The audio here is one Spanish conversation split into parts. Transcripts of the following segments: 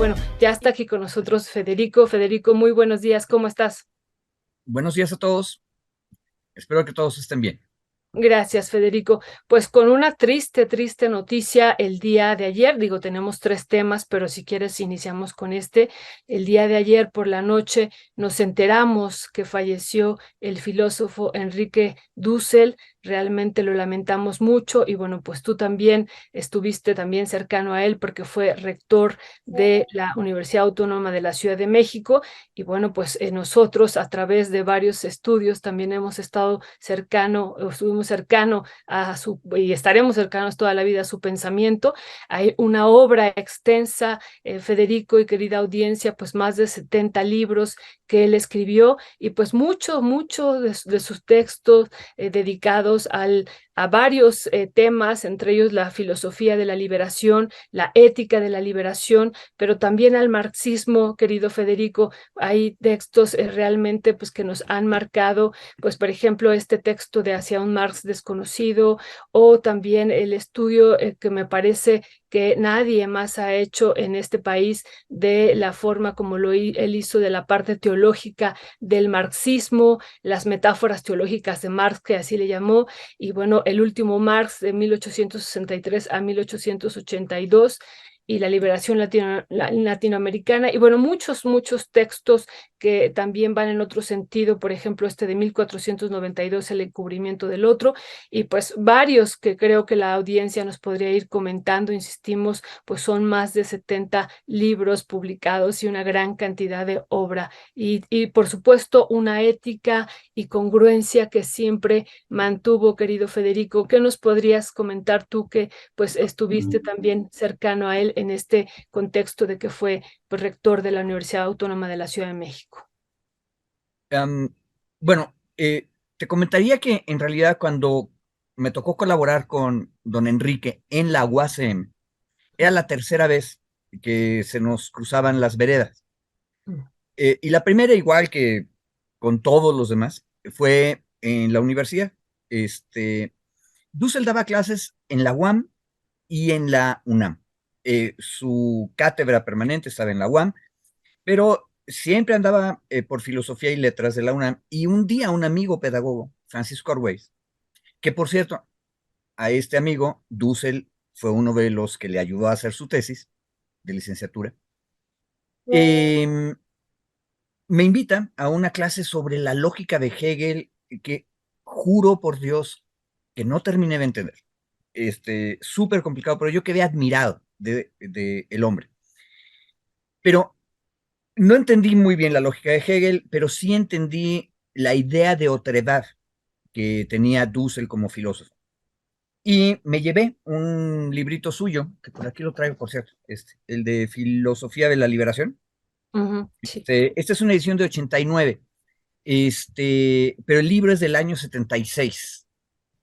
bueno, ya está aquí con nosotros Federico. Federico, muy buenos días, ¿cómo estás? Buenos días a todos. Espero que todos estén bien. Gracias, Federico. Pues con una triste, triste noticia el día de ayer, digo, tenemos tres temas, pero si quieres iniciamos con este. El día de ayer por la noche nos enteramos que falleció el filósofo Enrique Dussel. Realmente lo lamentamos mucho y bueno, pues tú también estuviste también cercano a él porque fue rector de la Universidad Autónoma de la Ciudad de México y bueno, pues nosotros a través de varios estudios también hemos estado cercano, estuvimos cercano a su, y estaremos cercanos toda la vida a su pensamiento. Hay una obra extensa, Federico y querida audiencia, pues más de 70 libros que él escribió y pues mucho de sus textos dedicados a varios temas, entre ellos la filosofía de la liberación, la ética de la liberación, pero también al marxismo, querido Federico. Hay textos realmente pues que nos han marcado, pues por ejemplo este texto de Hacia un Marx desconocido o también el estudio que me parece que nadie más ha hecho en este país de la forma como él hizo de la parte teológica del marxismo, las metáforas teológicas de Marx, que así le llamó, y bueno, el último Marx de 1863 a 1882 y la liberación latinoamericana, y bueno, muchos textos que también van en otro sentido, por ejemplo, este de 1492, El encubrimiento del otro, y pues varios que creo que la audiencia nos podría ir comentando, insistimos, pues son más de 70 libros publicados y una gran cantidad de obra, y por supuesto una ética y congruencia que siempre mantuvo, querido Federico. ¿Qué nos podrías comentar tú que pues estuviste también cercano a él en este contexto de que fue pues, rector de la Universidad Autónoma de la Ciudad de México? Am, bueno, te comentaría que en realidad cuando me tocó colaborar con don Enrique en la UACM, era la tercera vez que se nos cruzaban las veredas. Y la primera, igual que con todos los demás, fue en la universidad. Este, Dussel daba clases en la UAM y en la UNAM. Su cátedra permanente estaba en la UAM, pero siempre andaba por filosofía y letras de la UNAM. Y un día un amigo pedagogo, Francisco Argüelles, que por cierto, a este amigo, Dussel fue uno de los que le ayudó a hacer su tesis de licenciatura, eh, me invita a una clase sobre la lógica de Hegel que juro por Dios que no terminé de entender. Súper complicado, pero yo quedé admirado de el hombre. Pero no entendí muy bien la lógica de Hegel, pero sí entendí la idea de otredad que tenía Dussel como filósofo. Y me llevé un librito suyo, que por aquí lo traigo, por cierto, el de Filosofía de la Liberación. Sí. Esta es una edición de 89, pero el libro es del año 76.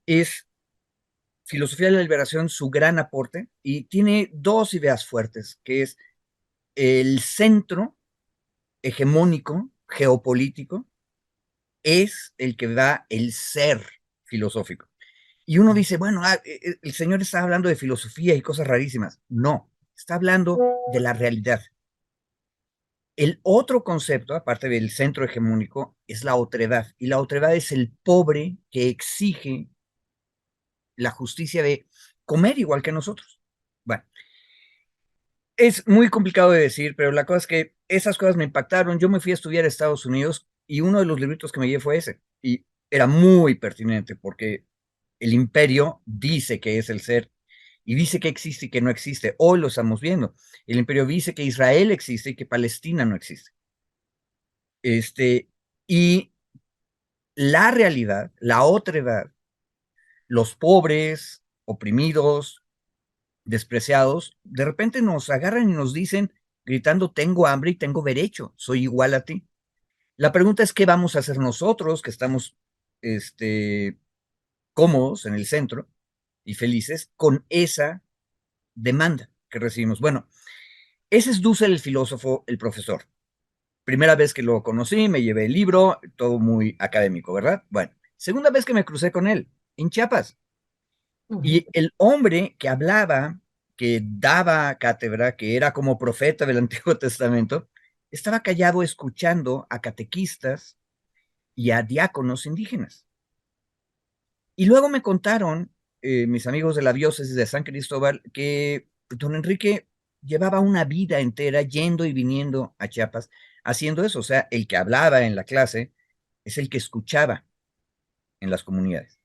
Es Filosofía de la Liberación, su gran aporte, y tiene dos ideas fuertes, que es el centro hegemónico, geopolítico, es el que da el ser filosófico. Y uno dice, bueno, el señor está hablando de filosofía y cosas rarísimas. No, está hablando de la realidad. El otro concepto, aparte del centro hegemónico, es la otredad. Y la otredad es el pobre que exige la justicia de comer igual que nosotros. Bueno, es muy complicado de decir, pero la cosa es que esas cosas me impactaron. Yo me fui a estudiar a Estados Unidos y uno de los libritos que me llevé fue ese. Y era muy pertinente porque el imperio dice que es el ser y dice que existe y que no existe. Hoy lo estamos viendo. El imperio dice que Israel existe y que Palestina no existe. Este, y la realidad, la otredad, los pobres, oprimidos, despreciados, de repente nos agarran y nos dicen, gritando, tengo hambre y tengo derecho, soy igual a ti. La pregunta es, ¿qué vamos a hacer nosotros que estamos este, cómodos en el centro y felices con esa demanda que recibimos? Bueno, ese es Dussel, el filósofo, el profesor. Primera vez que lo conocí, me llevé el libro, todo muy académico, ¿verdad? Bueno, segunda vez que me crucé con él, en Chiapas. Ujú. Y el hombre que hablaba que daba cátedra, que era como profeta del Antiguo Testamento, estaba callado escuchando a catequistas y a diáconos indígenas. Y luego me contaron mis amigos de la diócesis de San Cristóbal que don Enrique llevaba una vida entera yendo y viniendo a Chiapas haciendo eso. O sea, el que hablaba en la clase es el que escuchaba en las comunidades.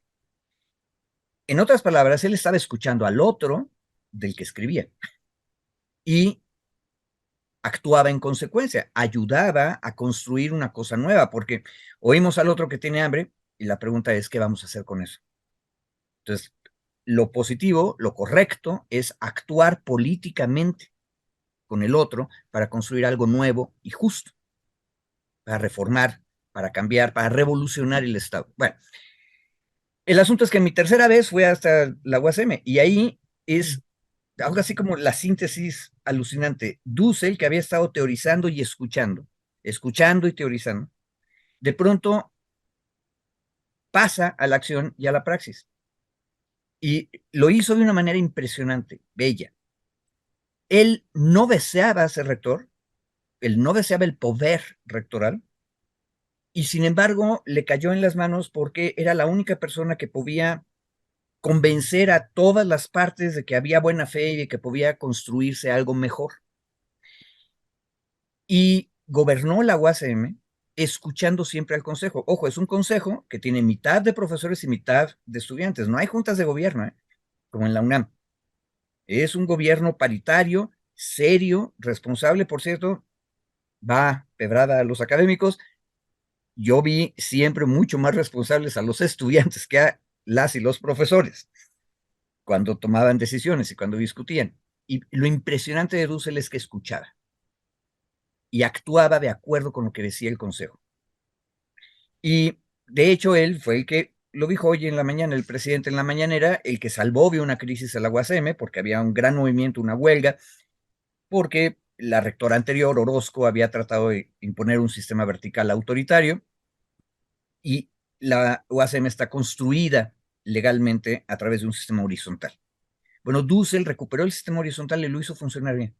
En otras palabras, él estaba escuchando al otro del que escribía y actuaba en consecuencia, ayudaba a construir una cosa nueva, porque oímos al otro que tiene hambre y la pregunta es, ¿qué vamos a hacer con eso? Entonces, lo positivo, lo correcto es actuar políticamente con el otro para construir algo nuevo y justo, para reformar, para cambiar, para revolucionar el Estado. Bueno, el asunto es que mi tercera vez fue hasta la UASM y ahí es algo así como la síntesis alucinante. Dussel, que había estado teorizando y escuchando y teorizando, de pronto pasa a la acción y a la praxis. Y lo hizo de una manera impresionante, bella. Él no deseaba ser rector, él no deseaba el poder rectoral, y sin embargo le cayó en las manos porque era la única persona que podía convencer a todas las partes de que había buena fe y de que podía construirse algo mejor. Y gobernó la UASM escuchando siempre al consejo. Ojo, es un consejo que tiene mitad de profesores y mitad de estudiantes. No hay juntas de gobierno, como en la UNAM. Es un gobierno paritario, serio, responsable, por cierto, va pedrada a los académicos. Yo vi siempre mucho más responsables a los estudiantes que a las y los profesores cuando tomaban decisiones y cuando discutían. Y lo impresionante de Dussel es que escuchaba y actuaba de acuerdo con lo que decía el consejo. Y de hecho él fue el que lo dijo hoy en la mañana, el presidente en la mañanera, el que salvó de una crisis a la UASM, porque había un gran movimiento, una huelga, porque la rectora anterior, Orozco, había tratado de imponer un sistema vertical autoritario y la UASM está construida legalmente a través de un sistema horizontal. Bueno, Dussel recuperó el sistema horizontal y lo hizo funcionar bien.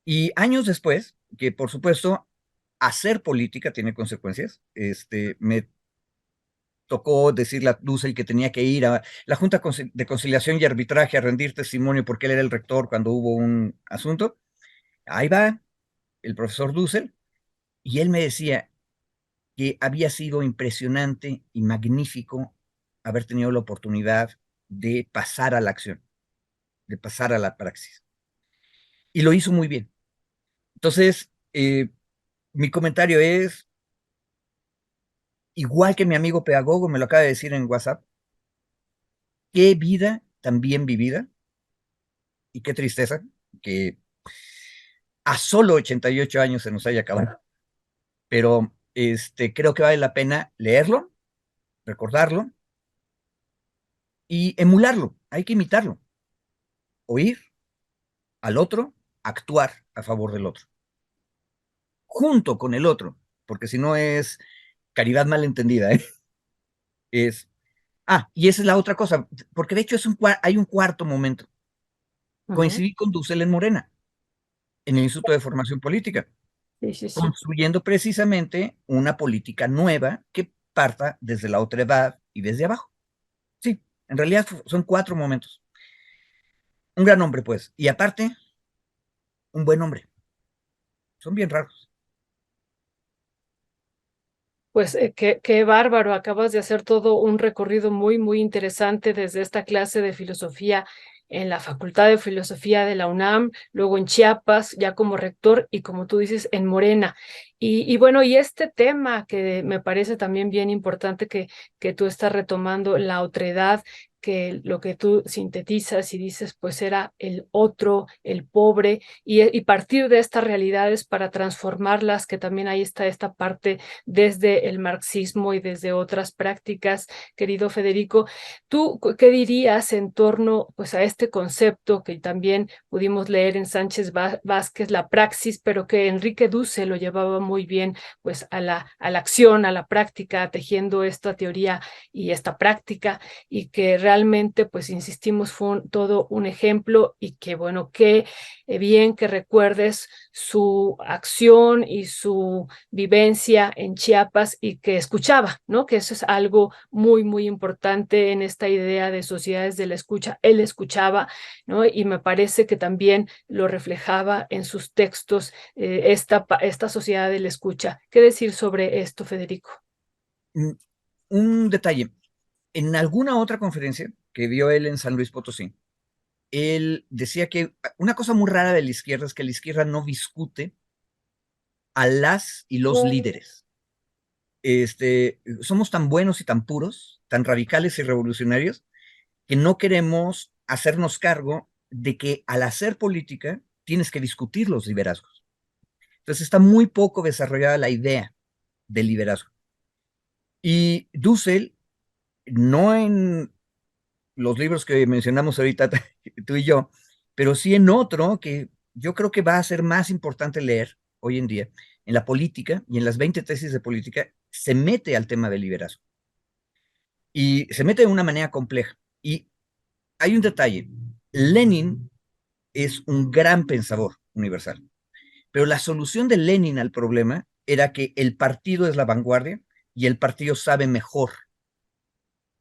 Y años después, que por supuesto, hacer política tiene consecuencias, me tocó decirle a Dussel que tenía que ir a la Junta de Conciliación y Arbitraje a rendir testimonio porque él era el rector cuando hubo un asunto. Ahí va el profesor Dussel y él me decía que había sido impresionante y magnífico haber tenido la oportunidad de pasar a la acción, de pasar a la praxis. Y lo hizo muy bien. Entonces, mi comentario es, igual que mi amigo pedagogo me lo acaba de decir en WhatsApp, qué vida tan bien vivida y qué tristeza que a solo 88 años se nos haya acabado. Pero creo que vale la pena leerlo, recordarlo y emularlo. Hay que imitarlo, oír al otro, actuar a favor del otro, junto con el otro, porque si no es caridad malentendida, ¿eh? Es, y esa es la otra cosa, porque de hecho hay un cuarto momento. Ujú. Coincidí con Dussel en Morena, en el Instituto de Formación Política, Sí, sí, sí. construyendo precisamente una política nueva que parta desde la otra edad y desde abajo. Sí, en realidad son cuatro momentos. Un gran hombre, pues, y aparte, un buen hombre. Son bien raros. Pues qué bárbaro, acabas de hacer todo un recorrido muy, muy interesante desde esta clase de filosofía en la Facultad de Filosofía de la UNAM, luego en Chiapas, ya como rector y como tú dices, en Morena. Y bueno, y este tema que me parece también bien importante que tú estás retomando, la otredad, que lo que tú sintetizas y dices, pues era el otro, el pobre, y partir de estas realidades para transformarlas, que también ahí está esta parte desde el marxismo y desde otras prácticas, querido Federico. ¿Tú qué dirías en torno pues, a este concepto que también pudimos leer en Sánchez Vázquez, la praxis, pero que Enrique Dussel lo llevaba muy muy bien pues a la acción, a la práctica, tejiendo esta teoría y esta práctica, y que realmente pues insistimos fue todo un ejemplo, y que bueno, qué bien que recuerdes su acción y su vivencia en Chiapas, y que escuchaba, ¿no? Que eso es algo muy, muy importante en esta idea de sociedades de la escucha. Él escuchaba, ¿no? Y me parece que también lo reflejaba en sus textos, esta sociedad de la escucha. ¿Qué decir sobre esto, Federico? Mm, Un detalle, en alguna otra conferencia que dio él en San Luis Potosí, él decía que una cosa muy rara de la izquierda es que la izquierda no discute a las y los líderes. Somos tan buenos y tan puros, tan radicales y revolucionarios, que no queremos hacernos cargo de que al hacer política tienes que discutir los liderazgos. Entonces está muy poco desarrollada la idea del liderazgo. Y Dussel, no en los libros que mencionamos ahorita tú y yo, pero sí en otro que yo creo que va a ser más importante leer hoy en día, en la política y en las 20 tesis de política, se mete al tema del liderazgo. Y se mete de una manera compleja. Y hay un detalle, Lenin es un gran pensador universal, pero la solución de Lenin al problema era que el partido es la vanguardia y el partido sabe mejor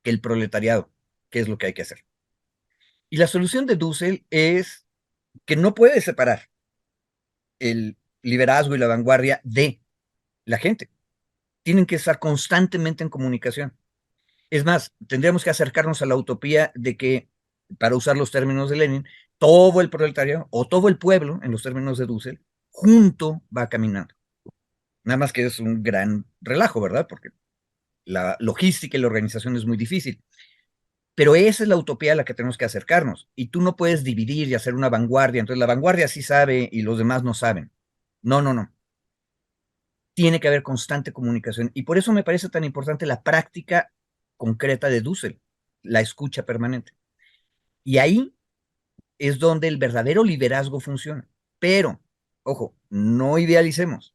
que el proletariado qué es lo que hay que hacer. Y la solución de Dussel es que no puede separar el liderazgo y la vanguardia de la gente. Tienen que estar constantemente en comunicación. Es más, tendríamos que acercarnos a la utopía de que, para usar los términos de Lenin, todo el proletariado o todo el pueblo, en los términos de Dussel, junto va caminando. Nada más que es un gran relajo, ¿verdad? Porque la logística y la organización es muy difícil. Pero esa es la utopía a la que tenemos que acercarnos. Y tú no puedes dividir y hacer una vanguardia. Entonces la vanguardia sí sabe y los demás no saben. No, no, no. Tiene que haber constante comunicación. Y por eso me parece tan importante la práctica concreta de Dussel, la escucha permanente. Y ahí es donde el verdadero liderazgo funciona. Pero, ojo, no idealicemos.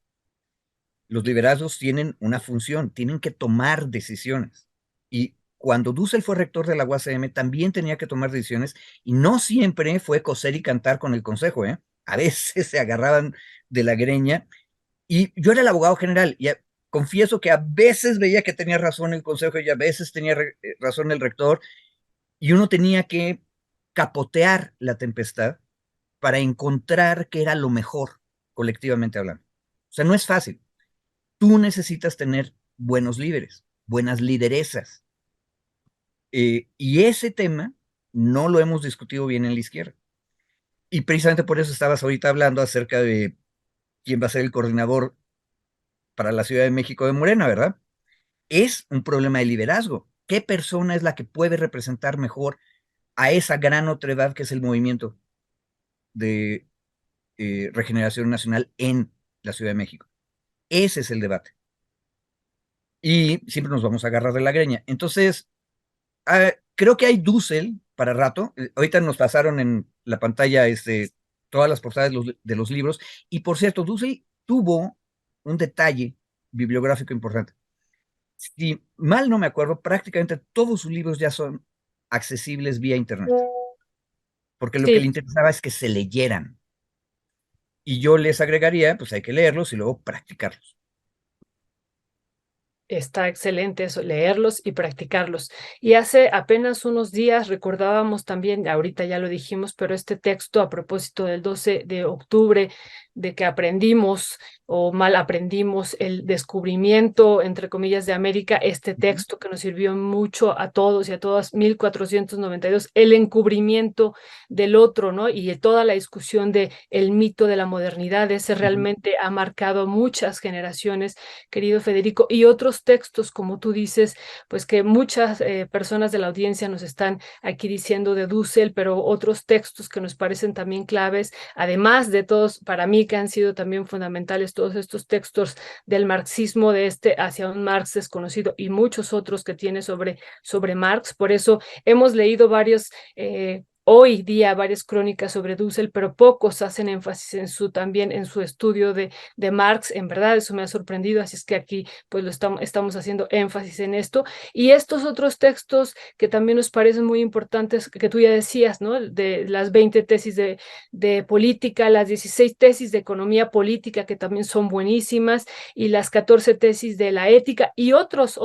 Los liderazgos tienen una función, tienen que tomar decisiones. Y cuando Dussel fue rector de la UACM, también tenía que tomar decisiones, y no siempre fue coser y cantar con el consejo, ¿eh? A veces se agarraban de la greña, y yo era el abogado general, y confieso que a veces veía que tenía razón el consejo y a veces tenía razón el rector, y uno tenía que capotear la tempestad para encontrar qué era lo mejor, colectivamente hablando. O sea, no es fácil. Tú necesitas tener buenos líderes, buenas lideresas. Y ese tema no lo hemos discutido bien en la izquierda. Y precisamente por eso estabas ahorita hablando acerca de quién va a ser el coordinador para la Ciudad de México de Morena, ¿verdad? Es un problema de liderazgo. ¿Qué persona es la que puede representar mejor a esa gran otredad que es el movimiento de regeneración nacional en la Ciudad de México? Ese es el debate. Y siempre nos vamos a agarrar de la greña. Entonces, creo que hay Dussel para rato. Ahorita nos pasaron en la pantalla todas las portadas de los libros. Y por cierto, Dussel tuvo un detalle bibliográfico importante. Si mal no me acuerdo, prácticamente todos sus libros ya son accesibles vía internet, porque lo que le Sí. interesaba es que se leyeran. Y yo les agregaría, pues hay que leerlos y luego practicarlos. Está excelente eso, leerlos y practicarlos. Y hace apenas unos días recordábamos también, ahorita ya lo dijimos, pero este texto a propósito del 12 de octubre, de que aprendimos o mal aprendimos el descubrimiento, entre comillas, de América, este Ujú. texto que nos sirvió mucho a todos y a todas, 1492, el encubrimiento del otro, ¿no? Y toda la discusión de el mito de la modernidad, ese Ujú. realmente ha marcado muchas generaciones, querido Federico, y otros textos, como tú dices, pues que muchas personas de la audiencia nos están aquí diciendo de Dussel, pero otros textos que nos parecen también claves, además de todos, para mí que han sido también fundamentales todos estos textos del marxismo, de hacia un Marx desconocido, y muchos otros que tiene sobre Marx. Por eso hemos leído varios hoy día varias crónicas sobre Dussel, pero pocos hacen énfasis en también en su estudio de Marx. En verdad, eso me ha sorprendido, así es que aquí pues estamos haciendo énfasis en esto. Y estos otros textos que también nos parecen muy importantes, que tú ya decías, ¿no? De las 20 tesis de política, las 16 tesis de economía política, que también son buenísimas, y las 14 tesis de la ética, y otros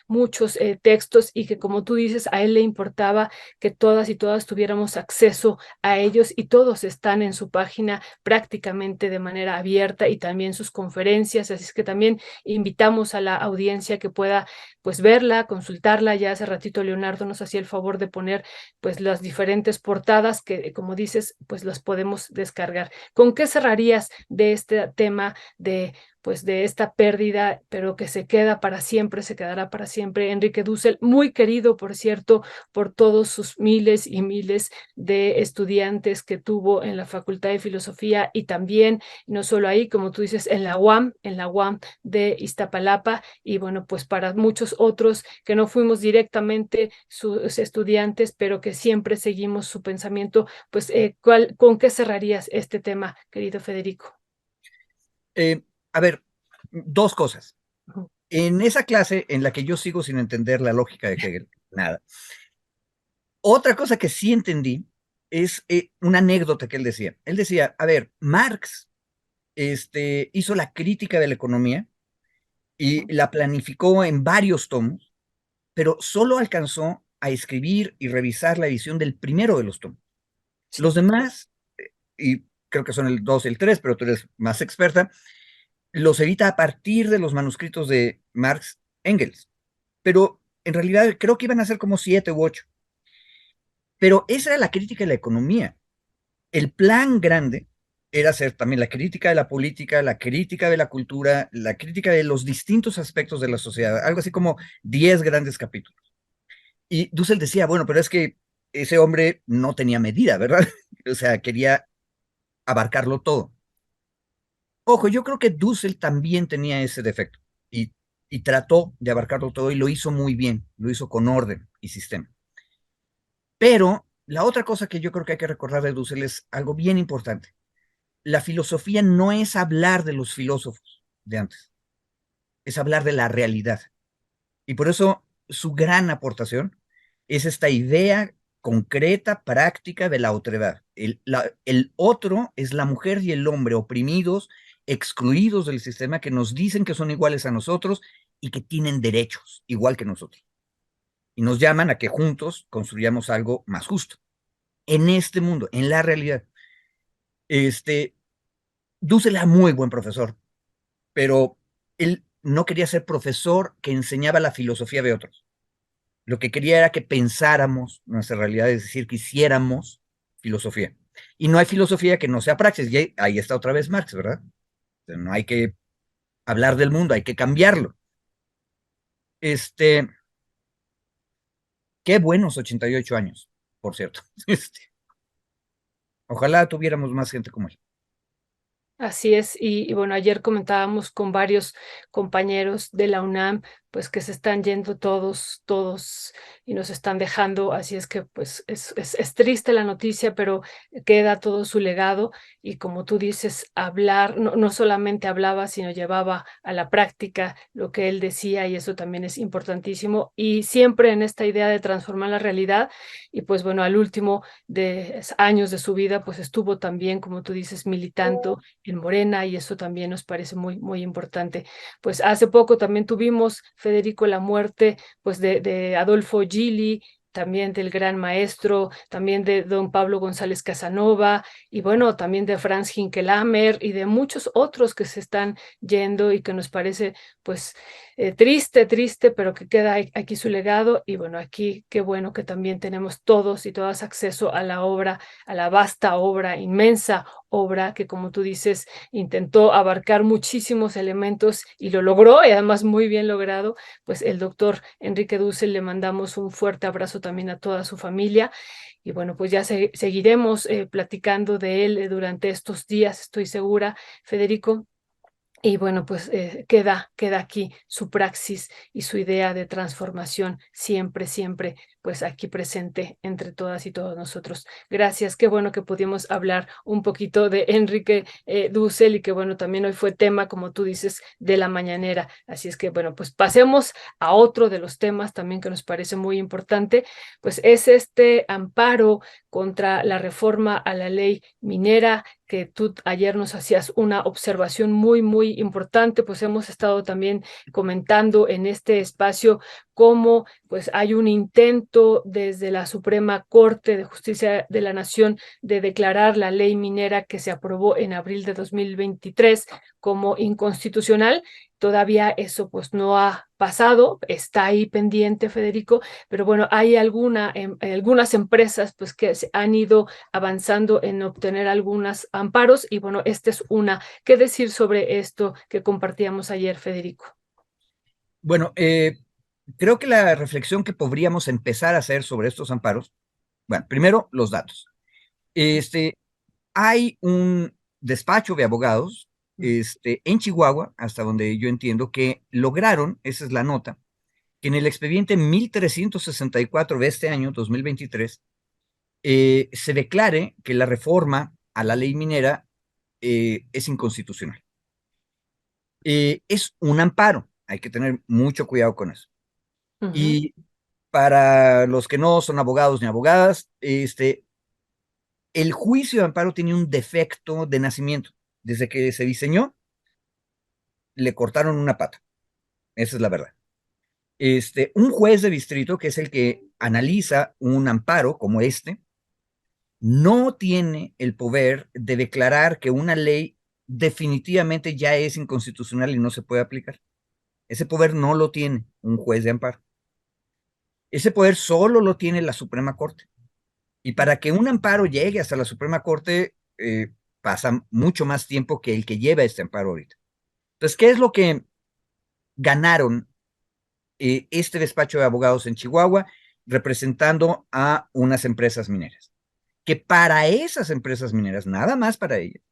muchos textos, y que como tú dices, a él le importaba que todas y todas tuviéramos acceso a ellos, y todos están en su página prácticamente de manera abierta, y también sus conferencias, así es que también invitamos a la audiencia que pueda pues verla, consultarla. Ya hace ratito Leonardo nos hacía el favor de poner pues las diferentes portadas que, como dices, pues las podemos descargar. ¿Con qué cerrarías de este tema de pues de esta pérdida, pero que se queda para siempre, se quedará para siempre? Enrique Dussel, muy querido, por cierto, por todos sus miles y miles de estudiantes que tuvo en la Facultad de Filosofía, y también, no solo ahí, como tú dices, en la UAM de Iztapalapa, y bueno, pues para muchos otros que no fuimos directamente sus estudiantes, pero que siempre seguimos su pensamiento. Pues, ¿con qué cerrarías este tema, querido Federico? A ver, dos cosas. En esa clase en la que yo sigo sin entender la lógica de Hegel, nada. Otra cosa que sí entendí es una anécdota que él decía. Él decía, a ver, Marx hizo la crítica de la economía y la planificó en varios tomos, pero solo alcanzó a escribir y revisar la edición del primero de los tomos. Los Sí. demás, y creo que son el 2 y el 3, pero tú eres más experta, los evita a partir de los manuscritos de Marx Engels. Pero en realidad creo que iban a ser como 7 u 8. Pero esa era la crítica de la economía. El plan grande era hacer también la crítica de la política, la crítica de la cultura, la crítica de los distintos aspectos de la sociedad, algo así como 10 grandes capítulos. Y Dussel decía, bueno, pero es que ese hombre no tenía medida, ¿verdad? O sea, quería abarcarlo todo. Ojo, yo creo que Dussel también tenía ese defecto y, y trató de abarcarlo todo y lo hizo muy bien, lo hizo con orden y sistema. Pero la otra cosa que yo creo que hay que recordar de Dussel es algo bien importante. La filosofía no es hablar de los filósofos de antes, es hablar de la realidad. Y por eso su gran aportación es esta idea concreta, práctica de la otredad. El otro es la mujer y el hombre oprimidos, excluidos del sistema, que nos dicen que son iguales a nosotros y que tienen derechos igual que nosotros. Y nos llaman a que juntos construyamos algo más justo en este mundo, en la realidad. Este, Dussel era muy buen profesor, pero él no quería ser profesor que enseñaba la filosofía de otros. Lo que quería era que pensáramos nuestra realidad, es decir, que hiciéramos filosofía. Y no hay filosofía que no sea praxis. Y ahí está otra vez Marx, ¿verdad? O sea, no hay que hablar del mundo, hay que cambiarlo. Este, qué buenos 88 años, por cierto. Ojalá tuviéramos más gente como él. Así es, y bueno, ayer comentábamos con varios compañeros de la UNAM, pues que se están yendo todos, y nos están dejando, así es que pues es triste la noticia, pero queda todo su legado, y como tú dices, hablar, no solamente hablaba, sino llevaba a la práctica lo que él decía, y eso también es importantísimo, y siempre en esta idea de transformar la realidad. Y pues bueno, al último de años de su vida, pues estuvo también, como tú dices, militando en Morena, y eso también nos parece muy importante. Pues hace poco también tuvimos, Federico, la muerte pues de Adolfo Gili, también del gran maestro, también de don Pablo González Casanova, y bueno, también de Franz Hinkelamer, y de muchos otros que se están yendo, y que nos parece pues triste, pero que queda aquí su legado. Y bueno, aquí qué bueno que también tenemos todos y todas acceso a la obra, a la vasta obra, inmensa obra, que como tú dices, intentó abarcar muchísimos elementos y lo logró, y además muy bien logrado. Pues el doctor Enrique Dussel, le mandamos un fuerte abrazo también a toda su familia. Y bueno, pues ya seguiremos platicando de él durante estos días, estoy segura, Federico. Y bueno, pues queda aquí su praxis y su idea de transformación siempre, siempre, pues aquí presente entre todas y todos nosotros. Gracias, qué bueno que pudimos hablar un poquito de Enrique Dussel, y que bueno, también hoy fue tema, como tú dices, de la mañanera. Así es que bueno, pues pasemos a otro de los temas también que nos parece muy importante, pues es este amparo contra la reforma a la ley minera, que tú ayer nos hacías una observación muy, muy importante. Pues hemos estado también comentando en este espacio cómo pues hay un intento desde la Suprema Corte de Justicia de la Nación de declarar la ley minera que se aprobó en abril de 2023 como inconstitucional. Todavía eso pues no ha pasado, está ahí pendiente, Federico, pero bueno, hay algunas empresas pues que se han ido avanzando en obtener algunos amparos, y bueno, esta es una. ¿Qué decir sobre esto que compartíamos ayer, Federico? Bueno, creo que la reflexión que podríamos empezar a hacer sobre estos amparos, bueno, primero los datos. Hay un despacho de abogados en Chihuahua, hasta donde yo entiendo, que lograron, esa es la nota, que en el expediente 1364 de este año, 2023, se declare que la reforma a la ley minera es inconstitucional. Es un amparo, hay que tener mucho cuidado con eso. Y para los que no son abogados ni abogadas, el juicio de amparo tiene un defecto de nacimiento. Desde que se diseñó, le cortaron una pata. Esa es la verdad. Un juez de distrito, que es el que analiza un amparo como no tiene el poder de declarar que una ley definitivamente ya es inconstitucional y no se puede aplicar. Ese poder no lo tiene un juez de amparo. Ese poder solo lo tiene la Suprema Corte. Y para que un amparo llegue hasta la Suprema Corte, pasa mucho más tiempo que el que lleva este amparo ahorita. Entonces, ¿qué es lo que ganaron este despacho de abogados en Chihuahua representando a unas empresas mineras? Que para esas empresas mineras, nada más para ellas,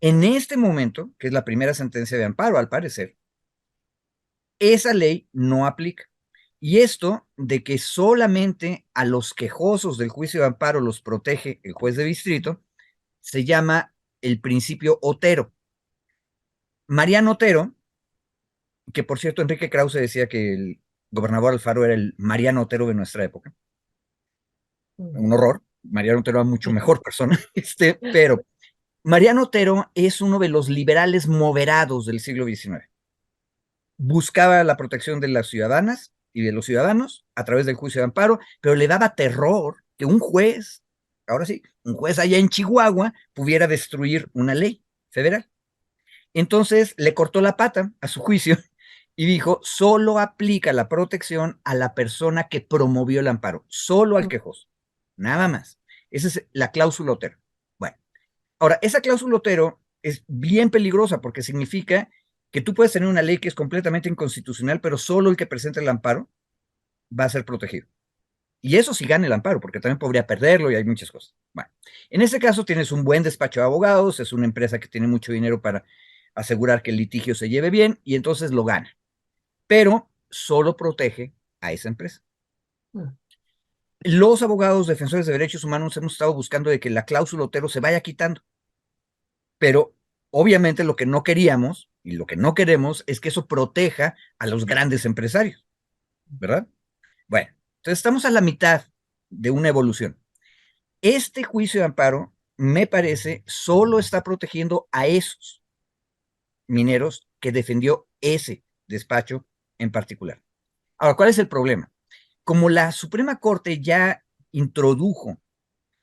en este momento, que es la primera sentencia de amparo, al parecer, esa ley no aplica. Y esto de que solamente a los quejosos del juicio de amparo los protege el juez de distrito, se llama el principio Otero. Mariano Otero, que por cierto Enrique Krause decía que el gobernador Alfaro era el Mariano Otero de nuestra época. Un horror. Mariano Otero era mucho mejor persona, pero Mariano Otero es uno de los liberales moderados del siglo XIX. Buscaba la protección de las ciudadanas y de los ciudadanos a través del juicio de amparo, pero le daba terror que un juez, ahora sí, un juez allá en Chihuahua pudiera destruir una ley federal. Entonces le cortó la pata a su juicio y dijo, solo aplica la protección a la persona que promovió el amparo, solo al quejoso, nada más. Esa es la cláusula Otero. Bueno, ahora, esa cláusula Otero es bien peligrosa porque significa que tú puedes tener una ley que es completamente inconstitucional, pero solo el que presenta el amparo va a ser protegido. Y eso sí gana el amparo, porque también podría perderlo y hay muchas cosas. Bueno, en este caso tienes un buen despacho de abogados, es una empresa que tiene mucho dinero para asegurar que el litigio se lleve bien y entonces lo gana. Pero solo protege a esa empresa. Los abogados defensores de derechos humanos hemos estado buscando de que la cláusula Otero se vaya quitando. Pero obviamente lo que no queríamos y lo que no queremos es que eso proteja a los grandes empresarios, ¿verdad? Bueno, entonces estamos a la mitad de una evolución. Este juicio de amparo, me parece, solo está protegiendo a esos mineros que defendió ese despacho en particular. Ahora, ¿cuál es el problema? Como la Suprema Corte ya introdujo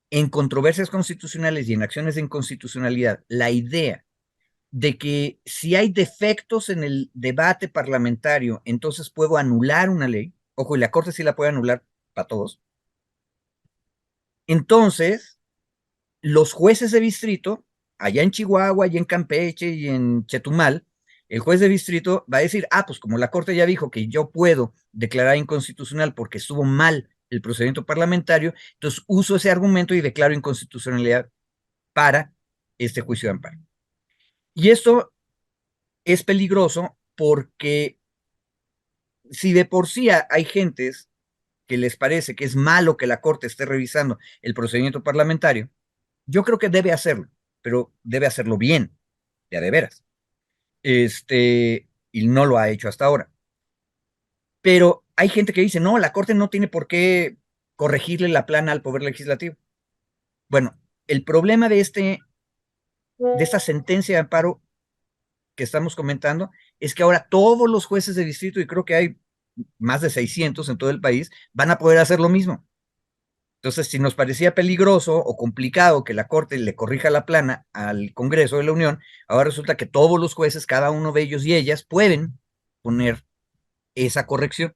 en controversias constitucionales y en acciones de inconstitucionalidad la idea de que si hay defectos en el debate parlamentario, entonces puedo anular una ley. Ojo, y la Corte sí la puede anular para todos. Entonces, los jueces de distrito, allá en Chihuahua, allá en Campeche y en Chetumal, el juez de distrito va a decir, pues como la Corte ya dijo que yo puedo declarar inconstitucional porque estuvo mal el procedimiento parlamentario, entonces uso ese argumento y declaro inconstitucionalidad para este juicio de amparo. Y esto es peligroso porque si de por sí hay gentes que les parece que es malo que la Corte esté revisando el procedimiento parlamentario, yo creo que debe hacerlo, pero debe hacerlo bien, ya de veras. Y no lo ha hecho hasta ahora. Pero hay gente que dice, no, la Corte no tiene por qué corregirle la plana al Poder Legislativo. Bueno, el problema de esta sentencia de amparo que estamos comentando es que ahora todos los jueces de distrito, y creo que hay más de 600 en todo el país, van a poder hacer lo mismo. Entonces, si nos parecía peligroso o complicado que la Corte le corrija la plana al Congreso de la Unión, ahora resulta que todos los jueces, cada uno de ellos y ellas, pueden poner esa corrección.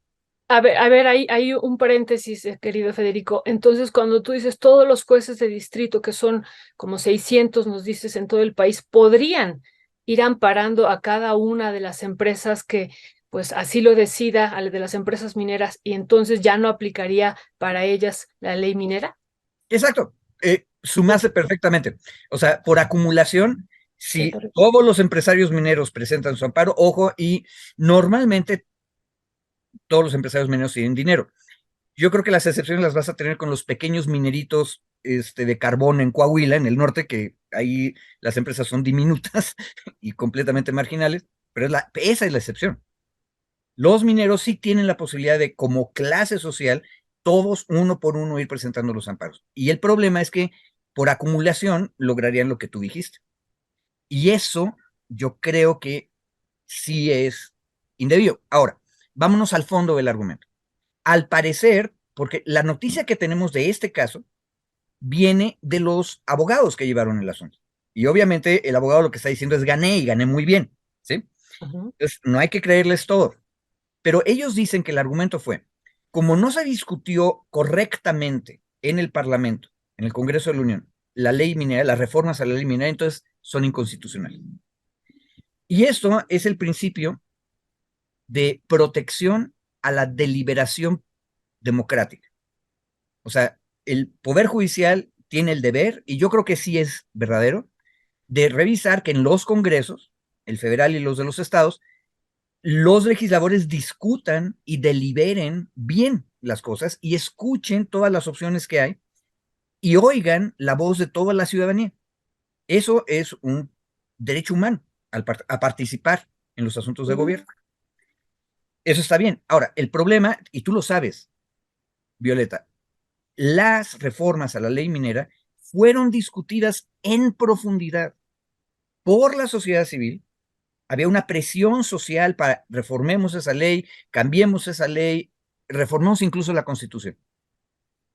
A ver, hay un paréntesis, querido Federico. Entonces, cuando tú dices todos los jueces de distrito, que son como 600, nos dices, en todo el país, podrían ir amparando a cada una de las empresas que, pues, así lo decida, a la de las empresas mineras, y entonces ya no aplicaría para ellas la ley minera. Exacto, Ujú. sumarse perfectamente. O sea, por acumulación, Sí, si todos los empresarios mineros presentan su amparo, ojo, y normalmente todos los empresarios mineros tienen dinero. Yo creo que las excepciones las vas a tener con los pequeños mineritos de carbón en Coahuila, en el norte, que ahí las empresas son diminutas y completamente marginales, pero esa es la excepción. Los mineros sí tienen la posibilidad de, como clase social, todos uno por uno ir presentando los amparos. Y el problema es que por acumulación lograrían lo que tú dijiste. Y eso yo creo que sí es indebido. Ahora, vámonos al fondo del argumento. Al parecer, porque la noticia que tenemos de este caso viene de los abogados que llevaron el asunto. Y obviamente el abogado lo que está diciendo es gané y gané muy bien, ¿sí? ujú, Entonces, no hay que creerles todo. Pero ellos dicen que el argumento fue, como no se discutió correctamente en el Parlamento, en el Congreso de la Unión, la ley minera, las reformas a la ley minera, entonces son inconstitucionales. Y esto es el principio de protección a la deliberación democrática. O sea, el Poder Judicial tiene el deber, y yo creo que sí es verdadero, de revisar que en los congresos, el federal y los de los estados, los legisladores discutan y deliberen bien las cosas y escuchen todas las opciones que hay y oigan la voz de toda la ciudadanía. Eso es un derecho humano a participar en los asuntos de ujú. gobierno. Eso está bien. Ahora, el problema, y tú lo sabes, Violeta, las reformas a la ley minera fueron discutidas en profundidad por la sociedad civil. Había una presión social para reformemos esa ley, cambiemos esa ley, reformemos incluso la Constitución.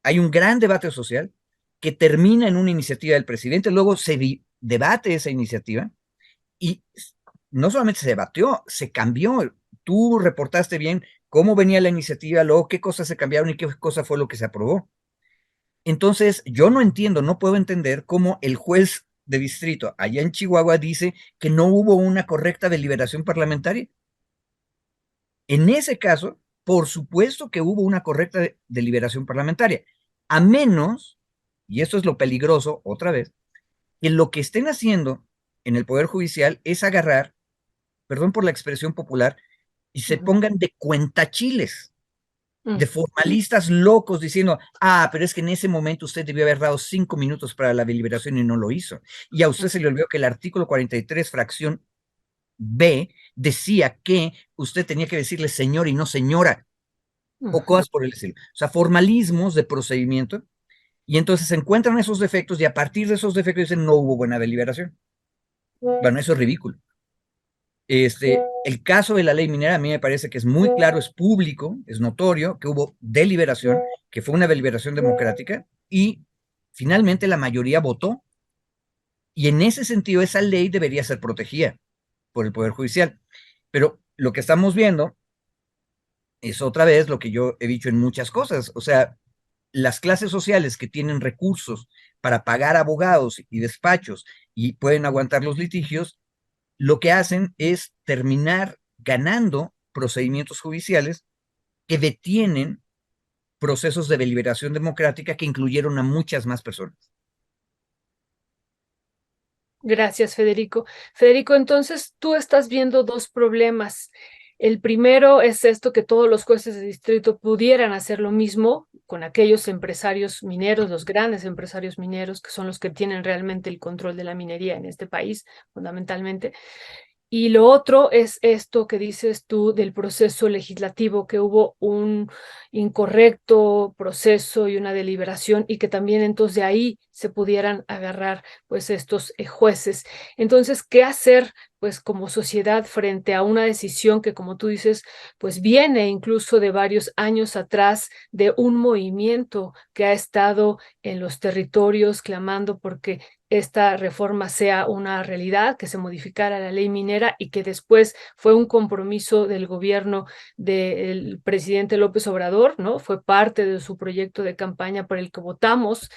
Hay un gran debate social que termina en una iniciativa del presidente, luego se debate esa iniciativa y no solamente se debatió, se cambió. Tú reportaste bien cómo venía la iniciativa, luego qué cosas se cambiaron y qué cosa fue lo que se aprobó. Entonces, yo no entiendo, no puedo entender cómo el juez de distrito allá en Chihuahua dice que no hubo una correcta deliberación parlamentaria. En ese caso, por supuesto que hubo una correcta deliberación parlamentaria, a menos, y esto es lo peligroso otra vez, que lo que estén haciendo en el Poder Judicial es agarrar, perdón por la expresión popular, y se Ujú, pongan de cuentachiles, mm, de formalistas locos diciendo, ah, pero es que en ese momento usted debió haber dado 5 minutos para la deliberación y no lo hizo. Y a usted se le olvidó que el artículo 43, fracción B, decía que usted tenía que decirle señor y no señora, o ujú. cosas por el estilo. O sea, formalismos de procedimiento, y entonces se encuentran esos defectos y a partir de esos defectos dicen no hubo buena deliberación. Bueno, eso es ridículo. El caso de la ley minera a mí me parece que es muy claro, es público, es notorio que hubo deliberación, que fue una deliberación democrática y finalmente la mayoría votó y en ese sentido esa ley debería ser protegida por el Poder Judicial. Pero lo que estamos viendo es otra vez lo que yo he dicho en muchas cosas, o sea, las clases sociales que tienen recursos para pagar abogados y despachos y pueden aguantar los litigios, lo que hacen es terminar ganando procedimientos judiciales que detienen procesos de deliberación democrática que incluyeron a muchas más personas. Gracias, Federico. Federico, entonces tú estás viendo dos problemas. El primero es esto, que todos los jueces de distrito pudieran hacer lo mismo con aquellos empresarios mineros, los grandes empresarios mineros, que son los que tienen realmente el control de la minería en este país, fundamentalmente. Y lo otro es esto que dices tú del proceso legislativo, que hubo un incorrecto proceso y una deliberación y que también entonces de ahí se pudieran agarrar pues estos jueces. Entonces, ¿qué hacer pues como sociedad frente a una decisión que, como tú dices, pues viene incluso de varios años atrás, de un movimiento que ha estado en los territorios clamando porque esta reforma sea una realidad, que se modificara la ley minera y que después fue un compromiso del gobierno del presidente López Obrador, ¿no? Fue parte de su proyecto de campaña por el que votamos